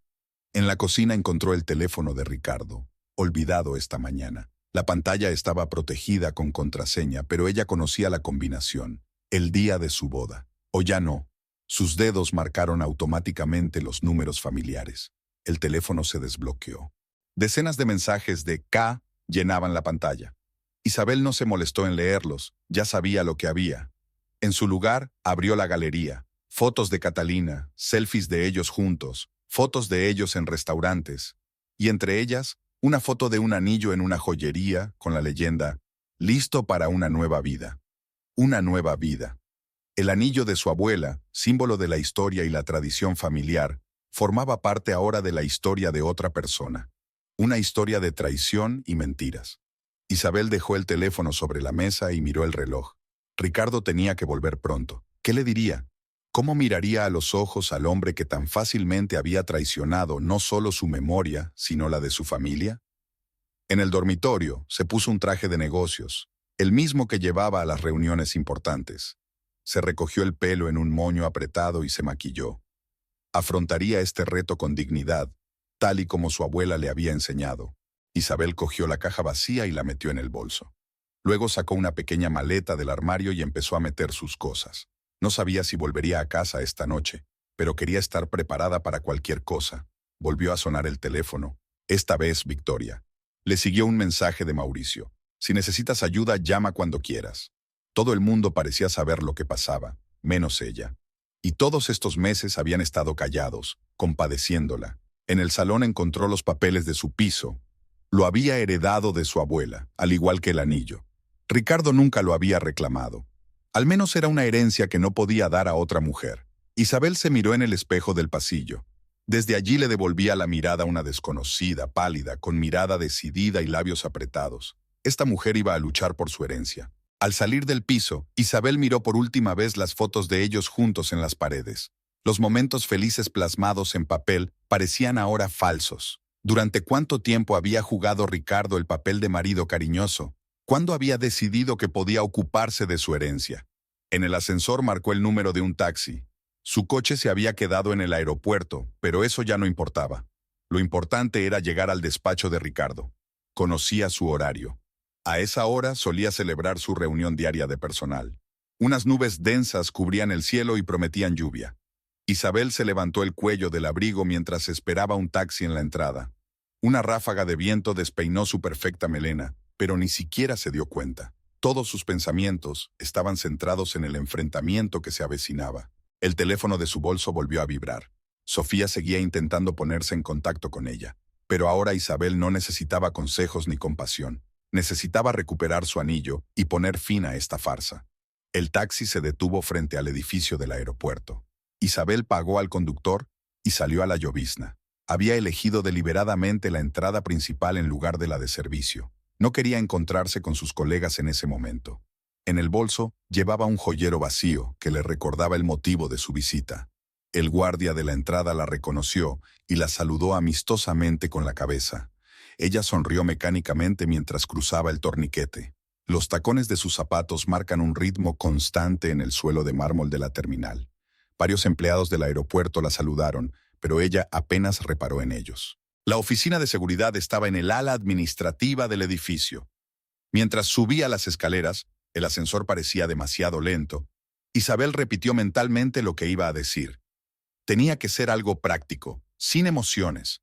En la cocina encontró el teléfono de Ricardo, olvidado esta mañana. La pantalla estaba protegida con contraseña, pero ella conocía la combinación. El día de su boda. O ya no. Sus dedos marcaron automáticamente los números familiares. El teléfono se desbloqueó. Decenas de mensajes de K llenaban la pantalla. Isabel no se molestó en leerlos, ya sabía lo que había. En su lugar, abrió la galería. Fotos de Catalina, selfies de ellos juntos, fotos de ellos en restaurantes. Y entre ellas, una foto de un anillo en una joyería con la leyenda «Listo para una nueva vida». Una nueva vida. El anillo de su abuela, símbolo de la historia y la tradición familiar, formaba parte ahora de la historia de otra persona. Una historia de traición y mentiras. Isabel dejó el teléfono sobre la mesa y miró el reloj. Ricardo tenía que volver pronto. ¿Qué le diría? ¿Cómo miraría a los ojos al hombre que tan fácilmente había traicionado no solo su memoria, sino la de su familia? En el dormitorio se puso un traje de negocios, el mismo que llevaba a las reuniones importantes. Se recogió el pelo en un moño apretado y se maquilló. Afrontaría este reto con dignidad, tal y como su abuela le había enseñado. Isabel cogió la caja vacía y la metió en el bolso. Luego sacó una pequeña maleta del armario y empezó a meter sus cosas. No sabía si volvería a casa esta noche, pero quería estar preparada para cualquier cosa. Volvió a sonar el teléfono. Esta vez Victoria. Le siguió un mensaje de Mauricio. «Si necesitas ayuda, llama cuando quieras». Todo el mundo parecía saber lo que pasaba, menos ella. Y todos estos meses habían estado callados, compadeciéndola. En el salón encontró los papeles de su piso. Lo había heredado de su abuela, al igual que el anillo. Ricardo nunca lo había reclamado. Al menos era una herencia que no podía dar a otra mujer. Isabel se miró en el espejo del pasillo. Desde allí le devolvía la mirada a una desconocida, pálida, con mirada decidida y labios apretados. Esta mujer iba a luchar por su herencia. Al salir del piso, Isabel miró por última vez las fotos de ellos juntos en las paredes. Los momentos felices plasmados en papel parecían ahora falsos. ¿Durante cuánto tiempo había jugado Ricardo el papel de marido cariñoso? ¿Cuándo había decidido que podía ocuparse de su herencia? En el ascensor marcó el número de un taxi. Su coche se había quedado en el aeropuerto, pero eso ya no importaba. Lo importante era llegar al despacho de Ricardo. Conocía su horario. A esa hora solía celebrar su reunión diaria de personal. Unas nubes densas cubrían el cielo y prometían lluvia. Isabel se levantó el cuello del abrigo mientras esperaba un taxi en la entrada. Una ráfaga de viento despeinó su perfecta melena, pero ni siquiera se dio cuenta. Todos sus pensamientos estaban centrados en el enfrentamiento que se avecinaba. El teléfono de su bolso volvió a vibrar. Sofía seguía intentando ponerse en contacto con ella, pero ahora Isabel no necesitaba consejos ni compasión. Necesitaba recuperar su anillo y poner fin a esta farsa. El taxi se detuvo frente al edificio del aeropuerto. Isabel pagó al conductor y salió a la llovizna. Había elegido deliberadamente la entrada principal en lugar de la de servicio. No quería encontrarse con sus colegas en ese momento. En el bolso llevaba un joyero vacío que le recordaba el motivo de su visita. El guardia de la entrada la reconoció y la saludó amistosamente con la cabeza. Ella sonrió mecánicamente mientras cruzaba el torniquete. Los tacones de sus zapatos marcan un ritmo constante en el suelo de mármol de la terminal. Varios empleados del aeropuerto la saludaron, pero ella apenas reparó en ellos. La oficina de seguridad estaba en el ala administrativa del edificio. Mientras subía las escaleras, el ascensor parecía demasiado lento. Isabel repitió mentalmente lo que iba a decir. Tenía que ser algo práctico, sin emociones.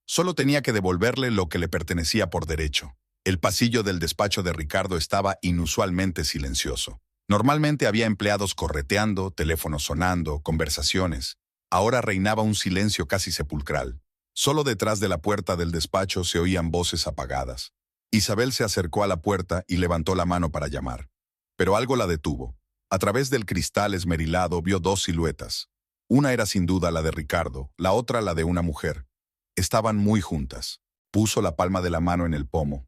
Solo tenía que devolverle lo que le pertenecía por derecho. El pasillo del despacho de Ricardo estaba inusualmente silencioso. Normalmente había empleados correteando, teléfonos sonando, conversaciones. Ahora reinaba un silencio casi sepulcral. Solo detrás de la puerta del despacho se oían voces apagadas. Isabel se acercó a la puerta y levantó la mano para llamar. Pero algo la detuvo. A través del cristal esmerilado vio dos siluetas. Una era sin duda la de Ricardo, la otra la de una mujer. Estaban muy juntas. Puso la palma de la mano en el pomo.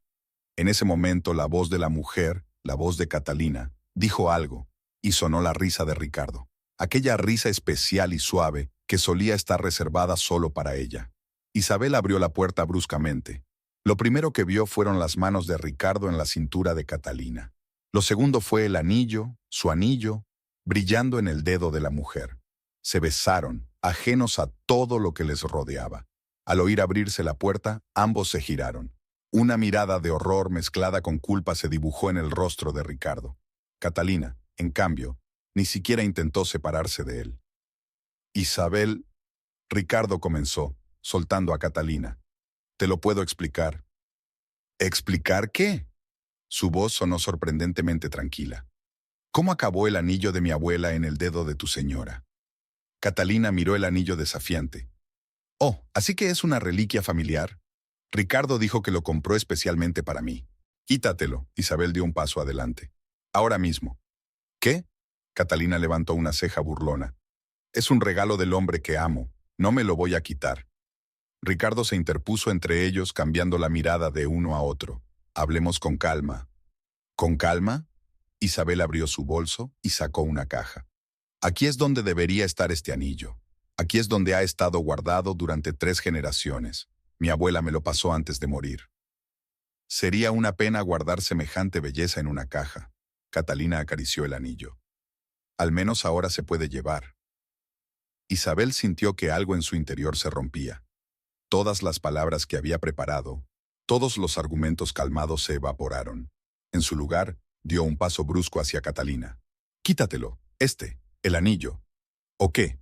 En ese momento la voz de la mujer, la voz de Catalina, dijo algo, y sonó la risa de Ricardo. Aquella risa especial y suave que solía estar reservada solo para ella. Isabel abrió la puerta bruscamente. Lo primero que vio fueron las manos de Ricardo en la cintura de Catalina. Lo segundo fue el anillo, su anillo, brillando en el dedo de la mujer. Se besaron, ajenos a todo lo que les rodeaba. Al oír abrirse la puerta, ambos se giraron. Una mirada de horror mezclada con culpa se dibujó en el rostro de Ricardo. Catalina, en cambio, ni siquiera intentó separarse de él. Isabel, Ricardo comenzó, soltando a Catalina. Te lo puedo explicar. ¿Explicar qué? Su voz sonó sorprendentemente tranquila. ¿Cómo acabó el anillo de mi abuela en el dedo de tu señora? Catalina miró el anillo desafiante. Oh, ¿así que es una reliquia familiar? Ricardo dijo que lo compró especialmente para mí. Quítatelo. Isabel dio un paso adelante. Ahora mismo. ¿Qué? Catalina levantó una ceja burlona. Es un regalo del hombre que amo. No me lo voy a quitar. Ricardo se interpuso entre ellos, cambiando la mirada de uno a otro. Hablemos con calma. ¿Con calma? Isabel abrió su bolso y sacó una caja. Aquí es donde debería estar este anillo. Aquí es donde ha estado guardado durante 3 generaciones. Mi abuela me lo pasó antes de morir. Sería una pena guardar semejante belleza en una caja. Catalina acarició el anillo. Al menos ahora se puede llevar. Isabel sintió que algo en su interior se rompía. Todas las palabras que había preparado, todos los argumentos calmados se evaporaron. En su lugar, dio un paso brusco hacia Catalina. Quítatelo, el anillo. ¿O qué?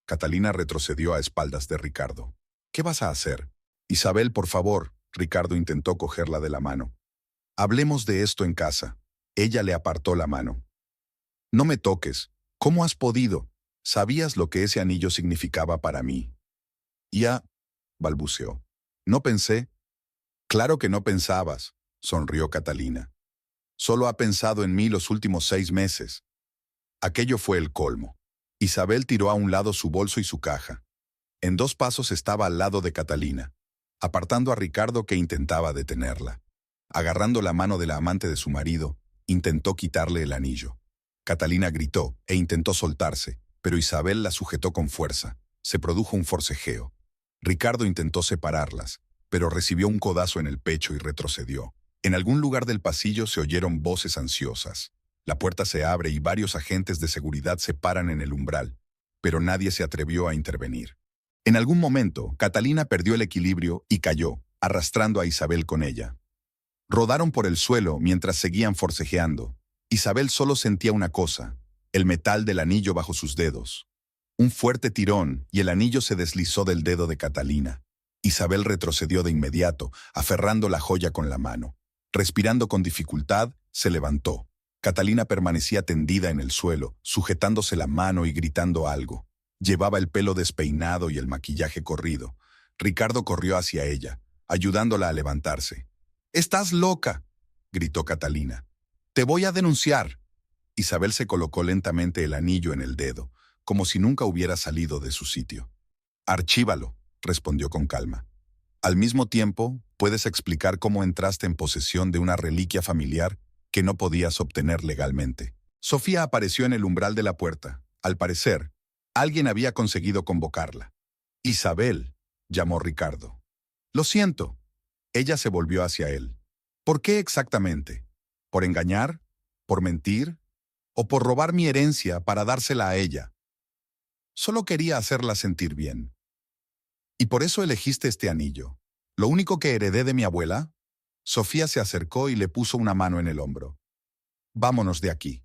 Catalina retrocedió a espaldas de Ricardo. ¿Qué vas a hacer? Isabel, por favor. Ricardo intentó cogerla de la mano. Hablemos de esto en casa. Ella le apartó la mano. No me toques. ¿Cómo has podido? ¿Sabías lo que ese anillo significaba para mí? Ya, balbuceó. No pensé. Claro que no pensabas, sonrió Catalina. Solo ha pensado en mí los últimos 6 meses. Aquello fue el colmo. Isabel tiró a un lado su bolso y su caja. En 2 pasos estaba al lado de Catalina, apartando a Ricardo que intentaba detenerla. Agarrando la mano de la amante de su marido, intentó quitarle el anillo. Catalina gritó e intentó soltarse, pero Isabel la sujetó con fuerza. Se produjo un forcejeo. Ricardo intentó separarlas, pero recibió un codazo en el pecho y retrocedió. En algún lugar del pasillo se oyeron voces ansiosas. La puerta se abre y varios agentes de seguridad se paran en el umbral. pero nadie se atrevió a intervenir. En algún momento, Catalina perdió el equilibrio y cayó, arrastrando a Isabel con ella. Rodaron por el suelo mientras seguían forcejeando. Isabel solo sentía una cosa, el metal del anillo bajo sus dedos. Un fuerte tirón y el anillo se deslizó del dedo de Catalina. Isabel retrocedió de inmediato, aferrando la joya con la mano. Respirando con dificultad, se levantó. Catalina permanecía tendida en el suelo, sujetándose la mano y gritando algo. Llevaba el pelo despeinado y el maquillaje corrido. Ricardo corrió hacia ella, ayudándola a levantarse. «¡Estás loca!», gritó Catalina. «¡Te voy a denunciar!». Isabel se colocó lentamente el anillo en el dedo, como si nunca hubiera salido de su sitio. «Archívalo», respondió con calma. «Al mismo tiempo, puedes explicar cómo entraste en posesión de una reliquia familiar que no podías obtener legalmente». Sofía apareció en el umbral de la puerta. Al parecer, alguien había conseguido convocarla. «Isabel», llamó Ricardo. «Lo siento». Ella se volvió hacia él. «¿Por qué exactamente? ¿Por engañar? ¿Por mentir? ¿O por robar mi herencia para dársela a ella?». «Solo quería hacerla sentir bien». «¿Y por eso elegiste este anillo? ¿Lo único que heredé de mi abuela?». Sofía se acercó y le puso una mano en el hombro. «Vámonos de aquí».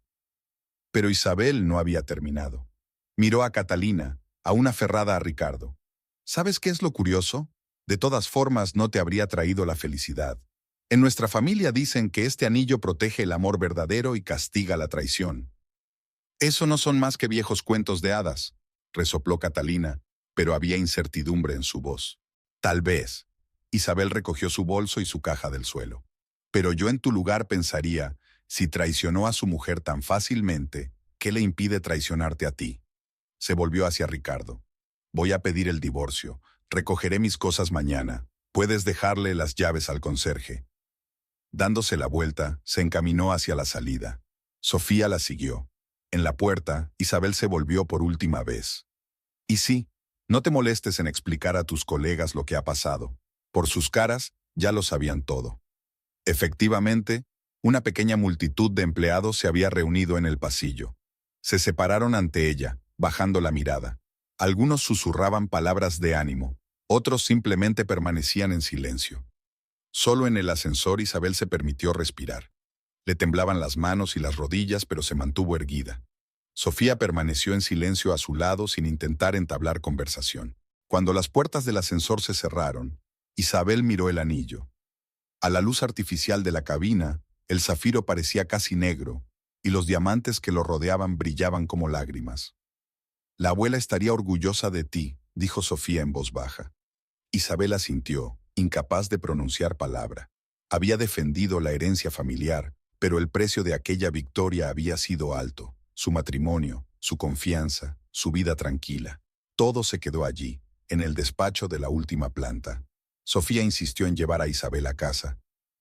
Pero Isabel no había terminado. Miró a Catalina, aún aferrada a Ricardo. «¿Sabes qué es lo curioso? De todas formas, no te habría traído la felicidad. En nuestra familia dicen que este anillo protege el amor verdadero y castiga la traición». «Eso no son más que viejos cuentos de hadas», resopló Catalina, pero había incertidumbre en su voz. «Tal vez». Isabel recogió su bolso y su caja del suelo. «Pero yo en tu lugar pensaría, si traicionó a su mujer tan fácilmente, ¿qué le impide traicionarte a ti?». Se volvió hacia Ricardo. «Voy a pedir el divorcio. Recogeré mis cosas mañana. Puedes dejarle las llaves al conserje». Dándose la vuelta, se encaminó hacia la salida. Sofía la siguió. En la puerta, Isabel se volvió por última vez. «Y sí, no te molestes en explicar a tus colegas lo que ha pasado. Por sus caras, ya lo sabían todo». Efectivamente, una pequeña multitud de empleados se había reunido en el pasillo. Se separaron ante ella, bajando la mirada. Algunos susurraban palabras de ánimo, otros simplemente permanecían en silencio. Solo en el ascensor Isabel se permitió respirar. Le temblaban las manos y las rodillas, pero se mantuvo erguida. Sofía permaneció en silencio a su lado sin intentar entablar conversación. Cuando las puertas del ascensor se cerraron, Isabel miró el anillo. A la luz artificial de la cabina, el zafiro parecía casi negro, y los diamantes que lo rodeaban brillaban como lágrimas. «La abuela estaría orgullosa de ti», dijo Sofía en voz baja. Isabel asintió, incapaz de pronunciar palabra. Había defendido la herencia familiar, pero el precio de aquella victoria había sido alto. Su matrimonio, su confianza, su vida tranquila. Todo se quedó allí, en el despacho de la última planta. Sofía insistió en llevar a Isabel a casa.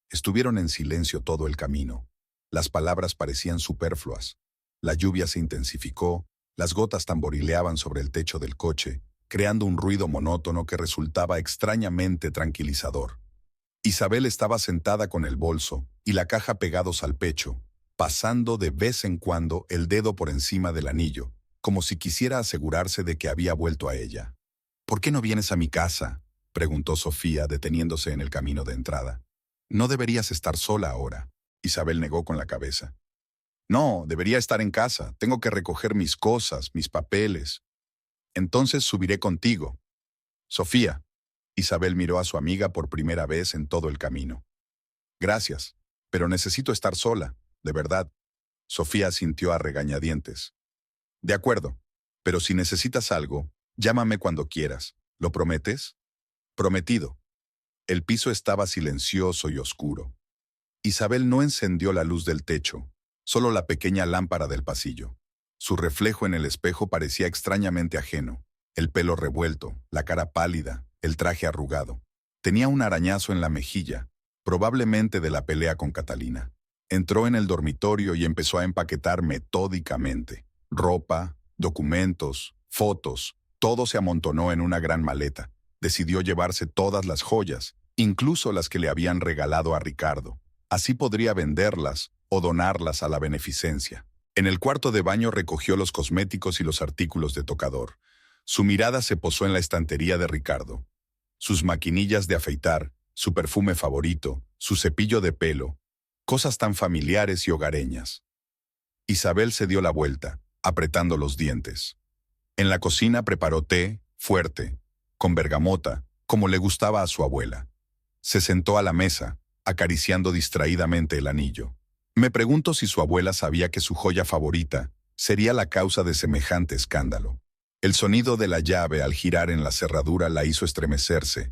Estuvieron en silencio todo el camino. Las palabras parecían superfluas. La lluvia se intensificó, las gotas tamborileaban sobre el techo del coche, creando un ruido monótono que resultaba extrañamente tranquilizador. Isabel estaba sentada con el bolso y la caja pegados al pecho, pasando de vez en cuando el dedo por encima del anillo, como si quisiera asegurarse de que había vuelto a ella. «¿Por qué no vienes a mi casa?», preguntó Sofía, deteniéndose en el camino de entrada. «No deberías estar sola ahora». Isabel negó con la cabeza. «No, debería estar en casa. Tengo que recoger mis cosas, mis papeles. Entonces subiré contigo». «Sofía». Isabel miró a su amiga por primera vez en todo el camino. «Gracias, pero necesito estar sola, de verdad». Sofía asintió a regañadientes. «De acuerdo, pero si necesitas algo, llámame cuando quieras. ¿Lo prometes?». «Prometido». El piso estaba silencioso y oscuro. Isabel no encendió la luz del techo, solo la pequeña lámpara del pasillo. Su reflejo en el espejo parecía extrañamente ajeno. El pelo revuelto, la cara pálida, el traje arrugado. Tenía un arañazo en la mejilla, probablemente de la pelea con Catalina. Entró en el dormitorio y empezó a empaquetar metódicamente. Ropa, documentos, fotos, todo se amontonó en una gran maleta. Decidió llevarse todas las joyas, incluso las que le habían regalado a Ricardo. Así podría venderlas o donarlas a la beneficencia. En el cuarto de baño recogió los cosméticos y los artículos de tocador. Su mirada se posó en la estantería de Ricardo. Sus maquinillas de afeitar, su perfume favorito, su cepillo de pelo, cosas tan familiares y hogareñas. Isabel se dio la vuelta, apretando los dientes. En la cocina preparó té, fuerte, con bergamota, como le gustaba a su abuela. Se sentó a la mesa, acariciando distraídamente el anillo. Me pregunto si su abuela sabía que su joya favorita sería la causa de semejante escándalo. El sonido de la llave al girar en la cerradura la hizo estremecerse.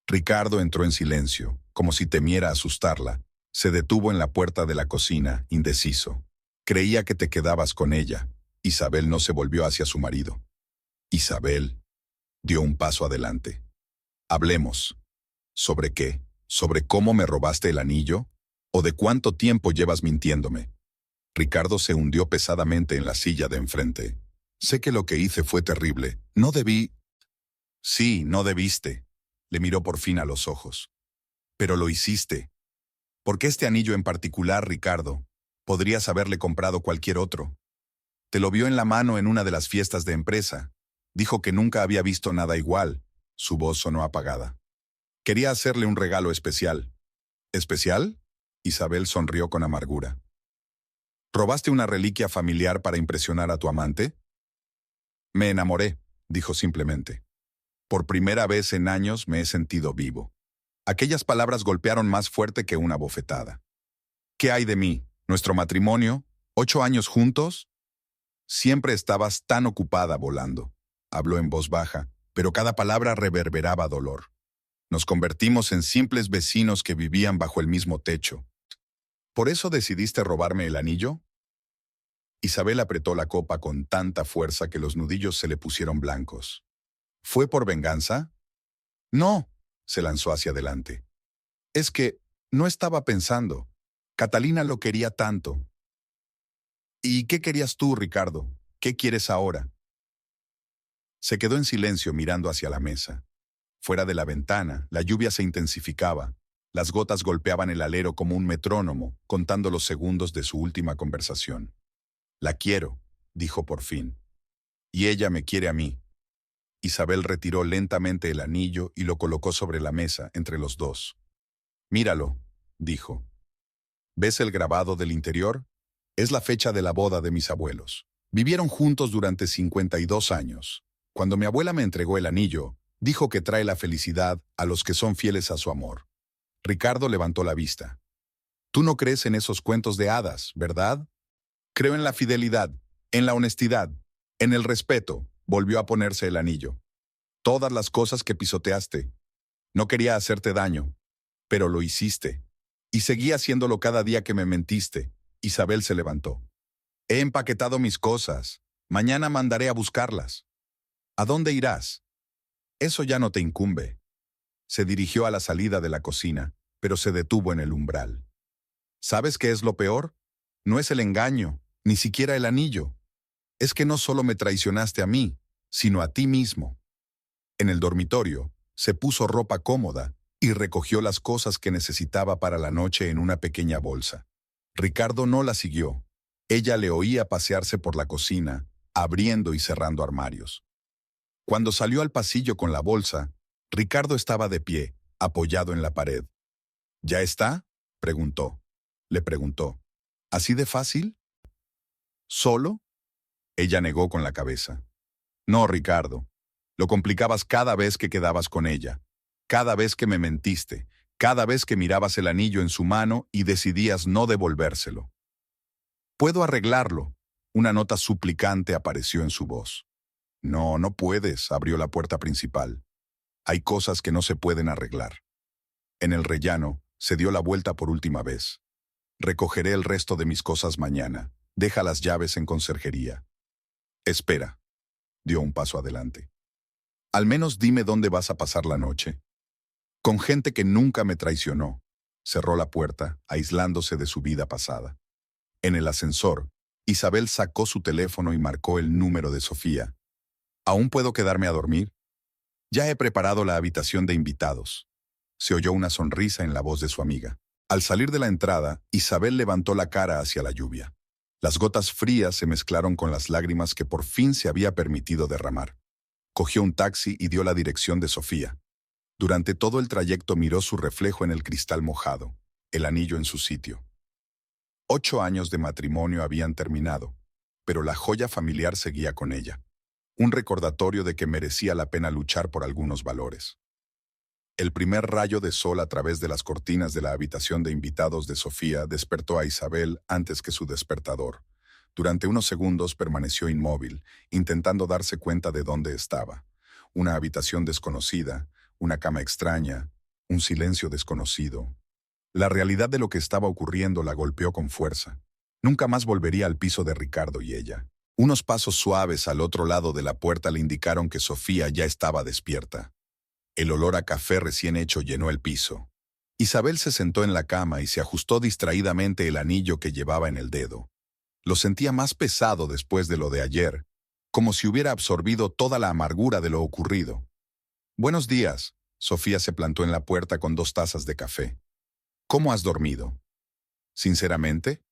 Ricardo entró en silencio, como si temiera asustarla. Se detuvo en la puerta de la cocina, indeciso. Creía que te quedabas con ella. Isabel no se volvió hacia su marido. Isabel dio un paso adelante. Hablemos. ¿Sobre qué? ¿Sobre cómo me robaste el anillo? ¿O de cuánto tiempo llevas mintiéndome? Ricardo se hundió pesadamente en la silla de enfrente. Sé que lo que hice fue terrible. No debí... Sí, no debiste. Le miró por fin a los ojos. Pero lo hiciste. ¿Por qué este anillo en particular, Ricardo? Podrías haberle comprado cualquier otro. Te lo vio en la mano en una de las fiestas de empresa. Dijo que nunca había visto nada igual. Su voz sonó apagada. Quería hacerle un regalo especial. ¿Especial? Isabel sonrió con amargura. ¿Robaste una reliquia familiar para impresionar a tu amante? Me enamoré, dijo simplemente. Por primera vez en años me he sentido vivo. Aquellas palabras golpearon más fuerte que una bofetada. ¿Qué hay de mí? ¿Nuestro matrimonio? ¿8 años juntos? Siempre estabas tan ocupada volando. Habló en voz baja, pero cada palabra reverberaba dolor. Nos convertimos en simples vecinos que vivían bajo el mismo techo. ¿Por eso decidiste robarme el anillo? Isabel apretó la copa con tanta fuerza que los nudillos se le pusieron blancos. ¿Fue por venganza? No, se lanzó hacia adelante. Es que no estaba pensando. Catalina lo quería tanto. ¿Y qué querías tú, Ricardo? ¿Qué quieres ahora? Se quedó en silencio mirando hacia la mesa. Fuera de la ventana, la lluvia se intensificaba. Las gotas golpeaban el alero como un metrónomo, contando los segundos de su última conversación. La quiero, dijo por fin. Y ella me quiere a mí. Isabel retiró lentamente el anillo y lo colocó sobre la mesa entre los dos. Míralo, dijo. ¿Ves el grabado del interior? Es la fecha de la boda de mis abuelos. Vivieron juntos durante 52 años. Cuando mi abuela me entregó el anillo, dijo que trae la felicidad a los que son fieles a su amor. Ricardo levantó la vista. Tú no crees en esos cuentos de hadas, ¿verdad? Creo en la fidelidad, en la honestidad, en el respeto. Volvió a ponerse el anillo. Todas las cosas que pisoteaste. No quería hacerte daño, pero lo hiciste. Y seguí haciéndolo cada día que me mentiste. Isabel se levantó. He empaquetado mis cosas. Mañana mandaré a buscarlas. ¿A dónde irás? Eso ya no te incumbe. Se dirigió a la salida de la cocina, pero se detuvo en el umbral. ¿Sabes qué es lo peor? No es el engaño, ni siquiera el anillo. Es que no solo me traicionaste a mí, sino a ti mismo. En el dormitorio, se puso ropa cómoda y recogió las cosas que necesitaba para la noche en una pequeña bolsa. Ricardo no la siguió. Ella le oía pasearse por la cocina, abriendo y cerrando armarios. Cuando salió al pasillo con la bolsa, Ricardo estaba de pie, apoyado en la pared. ¿Ya está? Preguntó. Le preguntó. ¿Así de fácil? ¿Solo? Ella negó con la cabeza. No, Ricardo. Lo complicabas cada vez que quedabas con ella, cada vez que me mentiste, cada vez que mirabas el anillo en su mano y decidías no devolvérselo. Puedo arreglarlo. Una nota suplicante apareció en su voz. No, no puedes, abrió la puerta principal. Hay cosas que no se pueden arreglar. En el rellano, se dio la vuelta por última vez. Recogeré el resto de mis cosas mañana. Deja las llaves en conserjería. Espera. Dio un paso adelante. Al menos dime dónde vas a pasar la noche. Con gente que nunca me traicionó. Cerró la puerta, aislándose de su vida pasada. En el ascensor, Isabel sacó su teléfono y marcó el número de Sofía. ¿Aún puedo quedarme a dormir? Ya he preparado la habitación de invitados. Se oyó una sonrisa en la voz de su amiga. Al salir de la entrada, Isabel levantó la cara hacia la lluvia. Las gotas frías se mezclaron con las lágrimas que por fin se había permitido derramar. Cogió un taxi y dio la dirección de Sofía. Durante todo el trayecto miró su reflejo en el cristal mojado, el anillo en su sitio. 8 años de matrimonio habían terminado, pero la joya familiar seguía con ella. Un recordatorio de que merecía la pena luchar por algunos valores. El primer rayo de sol a través de las cortinas de la habitación de invitados de Sofía despertó a Isabel antes que su despertador. Durante unos segundos permaneció inmóvil, intentando darse cuenta de dónde estaba. Una habitación desconocida, una cama extraña, un silencio desconocido. La realidad de lo que estaba ocurriendo la golpeó con fuerza. Nunca más volvería al piso de Ricardo y ella. Unos pasos suaves al otro lado de la puerta le indicaron que Sofía ya estaba despierta. El olor a café recién hecho llenó el piso. Isabel se sentó en la cama y se ajustó distraídamente el anillo que llevaba en el dedo. Lo sentía más pesado después de lo de ayer, como si hubiera absorbido toda la amargura de lo ocurrido. «Buenos días», Sofía se plantó en la puerta con 2 tazas de café. «¿Cómo has dormido?» «¿Sinceramente?»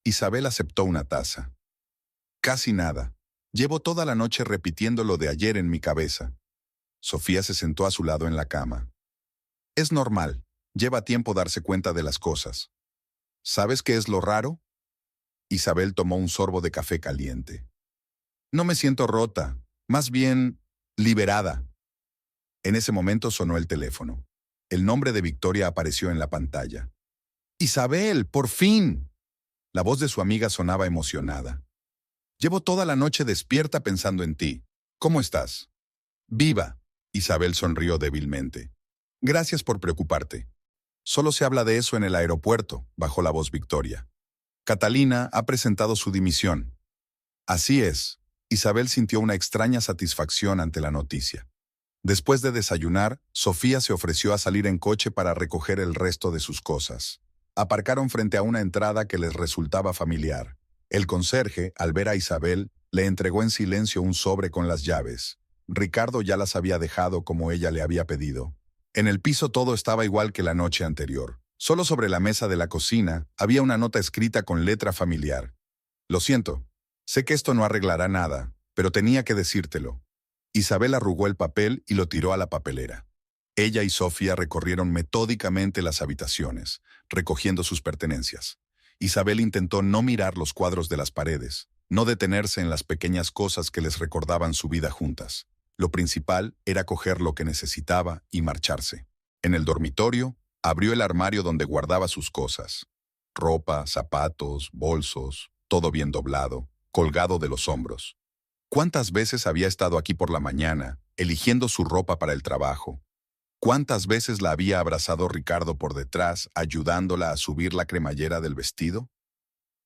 Isabel aceptó una taza. «Casi nada. Llevo toda la noche repitiendo lo de ayer en mi cabeza». Sofía se sentó a su lado en la cama. «Es normal. Lleva tiempo darse cuenta de las cosas. ¿Sabes qué es lo raro?» Isabel tomó un sorbo de café caliente. «No me siento rota, más bien liberada». En ese momento sonó el teléfono. El nombre de Victoria apareció en la pantalla. «¡Isabel, por fin!» La voz de su amiga sonaba emocionada. «Llevo toda la noche despierta pensando en ti. ¿Cómo estás?» «Viva», Isabel sonrió débilmente. «Gracias por preocuparte. Solo se habla de eso en el aeropuerto», bajó la voz Victoria. «Catalina ha presentado su dimisión». «Así es». Isabel sintió una extraña satisfacción ante la noticia. Después de desayunar, Sofía se ofreció a salir en coche para recoger el resto de sus cosas. Aparcaron frente a una entrada que les resultaba familiar. El conserje, al ver a Isabel, le entregó en silencio un sobre con las llaves. Ricardo ya las había dejado como ella le había pedido. En el piso todo estaba igual que la noche anterior. Solo sobre la mesa de la cocina había una nota escrita con letra familiar. «Lo siento. Sé que esto no arreglará nada, pero tenía que decírtelo». Isabel arrugó el papel y lo tiró a la papelera. Ella y Sofía recorrieron metódicamente las habitaciones, recogiendo sus pertenencias. Isabel intentó no mirar los cuadros de las paredes, no detenerse en las pequeñas cosas que les recordaban su vida juntas. Lo principal era coger lo que necesitaba y marcharse. En el dormitorio, abrió el armario donde guardaba sus cosas. Ropa, zapatos, bolsos, todo bien doblado, colgado de los hombros. ¿Cuántas veces había estado aquí por la mañana, eligiendo su ropa para el trabajo? ¿Cuántas veces la había abrazado Ricardo por detrás, ayudándola a subir la cremallera del vestido?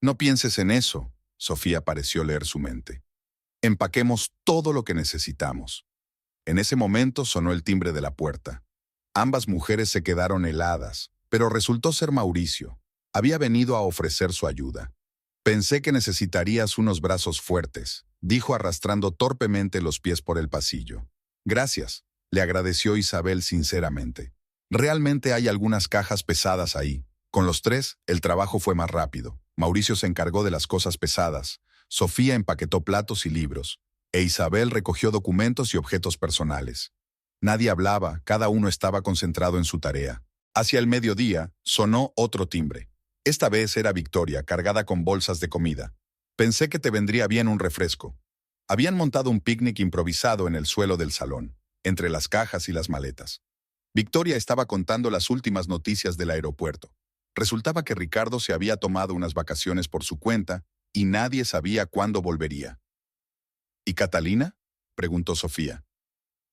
«No pienses en eso», Sofía pareció leer su mente. «Empaquemos todo lo que necesitamos». En ese momento sonó el timbre de la puerta. Ambas mujeres se quedaron heladas, pero resultó ser Mauricio. Había venido a ofrecer su ayuda. «Pensé que necesitarías unos brazos fuertes», dijo arrastrando torpemente los pies por el pasillo. «Gracias», le agradeció Isabel sinceramente. «Realmente hay algunas cajas pesadas ahí». Con los 3, el trabajo fue más rápido. Mauricio se encargó de las cosas pesadas. Sofía empaquetó platos y libros, e Isabel recogió documentos y objetos personales. Nadie hablaba, cada uno estaba concentrado en su tarea. Hacia el mediodía, sonó otro timbre. Esta vez era Victoria, cargada con bolsas de comida. «Pensé que te vendría bien un refresco». Habían montado un picnic improvisado en el suelo del salón, entre las cajas y las maletas. Victoria estaba contando las últimas noticias del aeropuerto. Resultaba que Ricardo se había tomado unas vacaciones por su cuenta y nadie sabía cuándo volvería. «¿Y Catalina?», preguntó Sofía.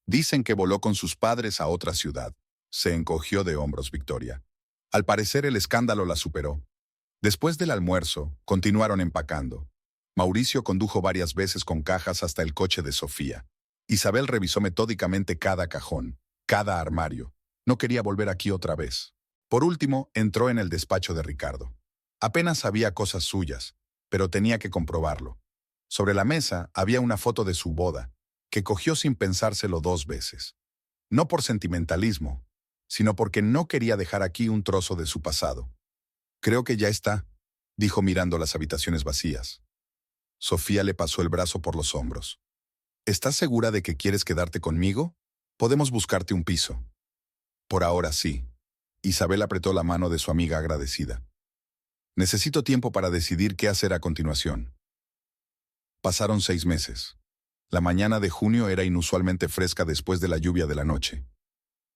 «Dicen que voló con sus padres a otra ciudad». Se encogió de hombros Victoria. Al parecer el escándalo la superó. Después del almuerzo, continuaron empacando. Mauricio condujo varias veces con cajas hasta el coche de Sofía. Isabel revisó metódicamente cada cajón, cada armario. No quería volver aquí otra vez. Por último, entró en el despacho de Ricardo. Apenas había cosas suyas, pero tenía que comprobarlo. Sobre la mesa había una foto de su boda, que cogió sin pensárselo 2 veces. No por sentimentalismo, sino porque no quería dejar aquí un trozo de su pasado. «Creo que ya está», dijo mirando las habitaciones vacías. Sofía le pasó el brazo por los hombros. ¿Estás segura de que quieres quedarte conmigo? Podemos buscarte un piso. Por ahora sí. Isabel apretó la mano de su amiga agradecida. Necesito tiempo para decidir qué hacer a continuación. Pasaron 6 meses. La mañana de junio era inusualmente fresca después de la lluvia de la noche.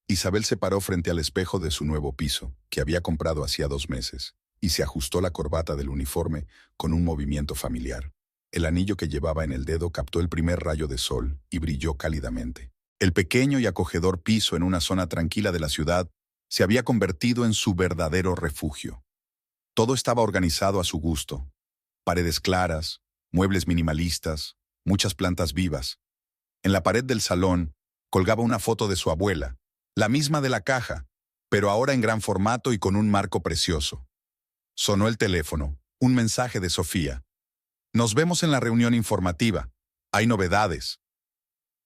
Isabel se paró frente al espejo de su nuevo piso, que había comprado hacía 2 meses, y se ajustó la corbata del uniforme con un movimiento familiar. El anillo que llevaba en el dedo captó el primer rayo de sol y brilló cálidamente. El pequeño y acogedor piso en una zona tranquila de la ciudad se había convertido en su verdadero refugio. Todo estaba organizado a su gusto. Paredes claras, muebles minimalistas, muchas plantas vivas. En la pared del salón colgaba una foto de su abuela, la misma de la caja, pero ahora en gran formato y con un marco precioso. Sonó el teléfono, un mensaje de Sofía. Nos vemos en la reunión informativa. Hay novedades.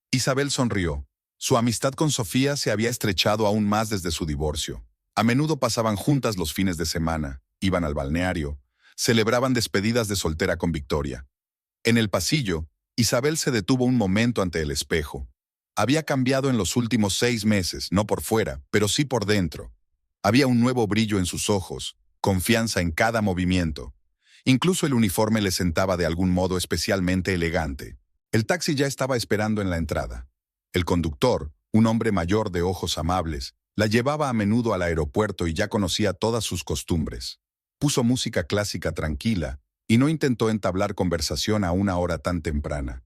Isabel sonrió. Su amistad con Sofía se había estrechado aún más desde su divorcio. A menudo pasaban juntas los fines de semana, iban al balneario, celebraban despedidas de soltera con Victoria. En el pasillo, Isabel se detuvo un momento ante el espejo. Había cambiado en los últimos 6 meses, no por fuera, pero sí por dentro. Había un nuevo brillo en sus ojos, confianza en cada movimiento. Incluso el uniforme le sentaba de algún modo especialmente elegante. El taxi ya estaba esperando en la entrada. El conductor, un hombre mayor de ojos amables, la llevaba a menudo al aeropuerto y ya conocía todas sus costumbres. Puso música clásica tranquila y no intentó entablar conversación a una hora tan temprana.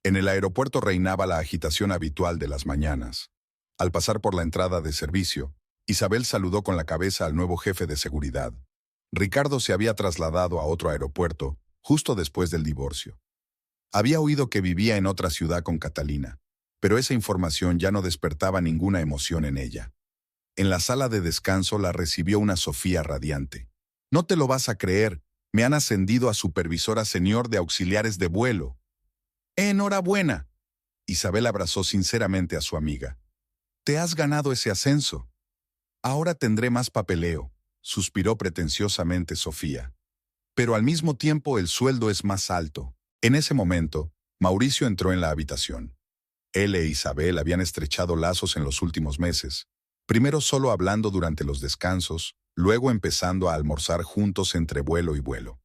En el aeropuerto reinaba la agitación habitual de las mañanas. Al pasar por la entrada de servicio, Isabel saludó con la cabeza al nuevo jefe de seguridad. Ricardo se había trasladado a otro aeropuerto justo después del divorcio. Había oído que vivía en otra ciudad con Catalina, pero esa información ya no despertaba ninguna emoción en ella. En la sala de descanso la recibió una Sofía radiante. «No te lo vas a creer, me han ascendido a supervisora senior de auxiliares de vuelo». «¡Enhorabuena!». Isabel abrazó sinceramente a su amiga. «Te has ganado ese ascenso». «Ahora tendré más papeleo», suspiró pretenciosamente Sofía. «Pero al mismo tiempo el sueldo es más alto». En ese momento, Mauricio entró en la habitación. Él e Isabel habían estrechado lazos en los últimos meses, primero solo hablando durante los descansos, luego empezando a almorzar juntos entre vuelo y vuelo.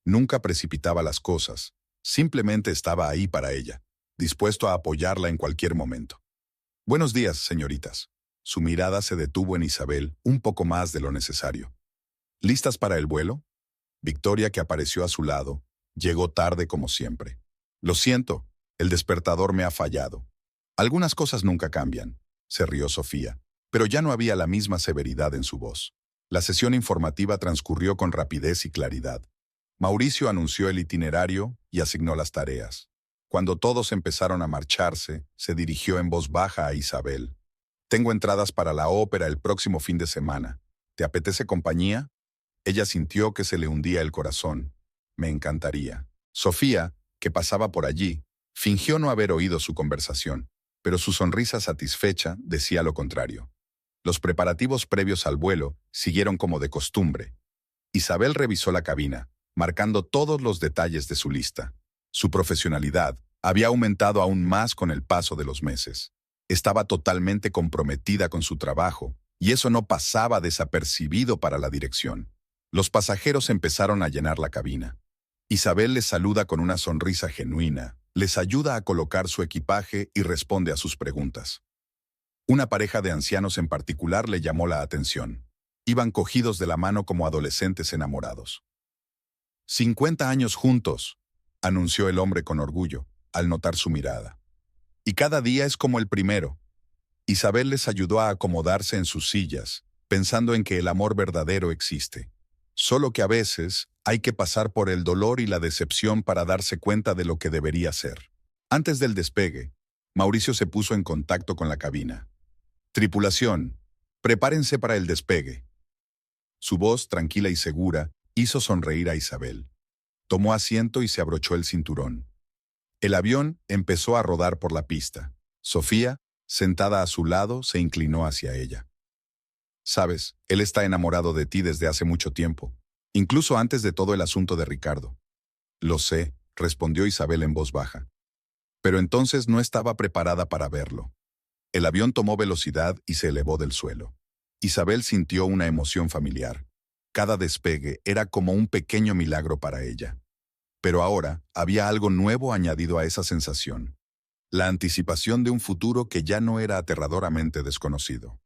Nunca precipitaba las cosas, simplemente estaba ahí para ella, dispuesto a apoyarla en cualquier momento. «Buenos días, señoritas». Su mirada se detuvo en Isabel un poco más de lo necesario. «¿Listas para el vuelo?». Victoria, que apareció a su lado, llegó tarde como siempre. «Lo siento, el despertador me ha fallado». «Algunas cosas nunca cambian», se rió Sofía, pero ya no había la misma severidad en su voz. La sesión informativa transcurrió con rapidez y claridad. Mauricio anunció el itinerario y asignó las tareas. Cuando todos empezaron a marcharse, se dirigió en voz baja a Isabel. «Tengo entradas para la ópera el próximo fin de semana. ¿Te apetece compañía?». Ella sintió que se le hundía el corazón. «Me encantaría». Sofía, que pasaba por allí, fingió no haber oído su conversación, pero su sonrisa satisfecha decía lo contrario. Los preparativos previos al vuelo siguieron como de costumbre. Isabel revisó la cabina, marcando todos los detalles de su lista. Su profesionalidad había aumentado aún más con el paso de los meses. Estaba totalmente comprometida con su trabajo, y eso no pasaba desapercibido para la dirección. Los pasajeros empezaron a llenar la cabina. Isabel les saluda con una sonrisa genuina, les ayuda a colocar su equipaje y responde a sus preguntas. Una pareja de ancianos en particular le llamó la atención. Iban cogidos de la mano como adolescentes enamorados. «50 años juntos», anunció el hombre con orgullo, al notar su mirada. «Y cada día es como el primero». Isabel les ayudó a acomodarse en sus sillas, pensando en que el amor verdadero existe. Solo que a veces hay que pasar por el dolor y la decepción para darse cuenta de lo que debería ser. Antes del despegue, Mauricio se puso en contacto con la cabina. «Tripulación, prepárense para el despegue». Su voz, tranquila y segura, hizo sonreír a Isabel. Tomó asiento y se abrochó el cinturón. El avión empezó a rodar por la pista. Sofía, sentada a su lado, se inclinó hacia ella. «Sabes, él está enamorado de ti desde hace mucho tiempo». incluso antes de todo el asunto de Ricardo. Lo sé, respondió Isabel en voz baja. Pero entonces no estaba preparada para verlo. El avión tomó velocidad y se elevó del suelo. Isabel sintió una emoción familiar. Cada despegue era como un pequeño milagro para ella. Pero ahora había algo nuevo añadido a esa sensación. La anticipación de un futuro que ya no era aterradoramente desconocido.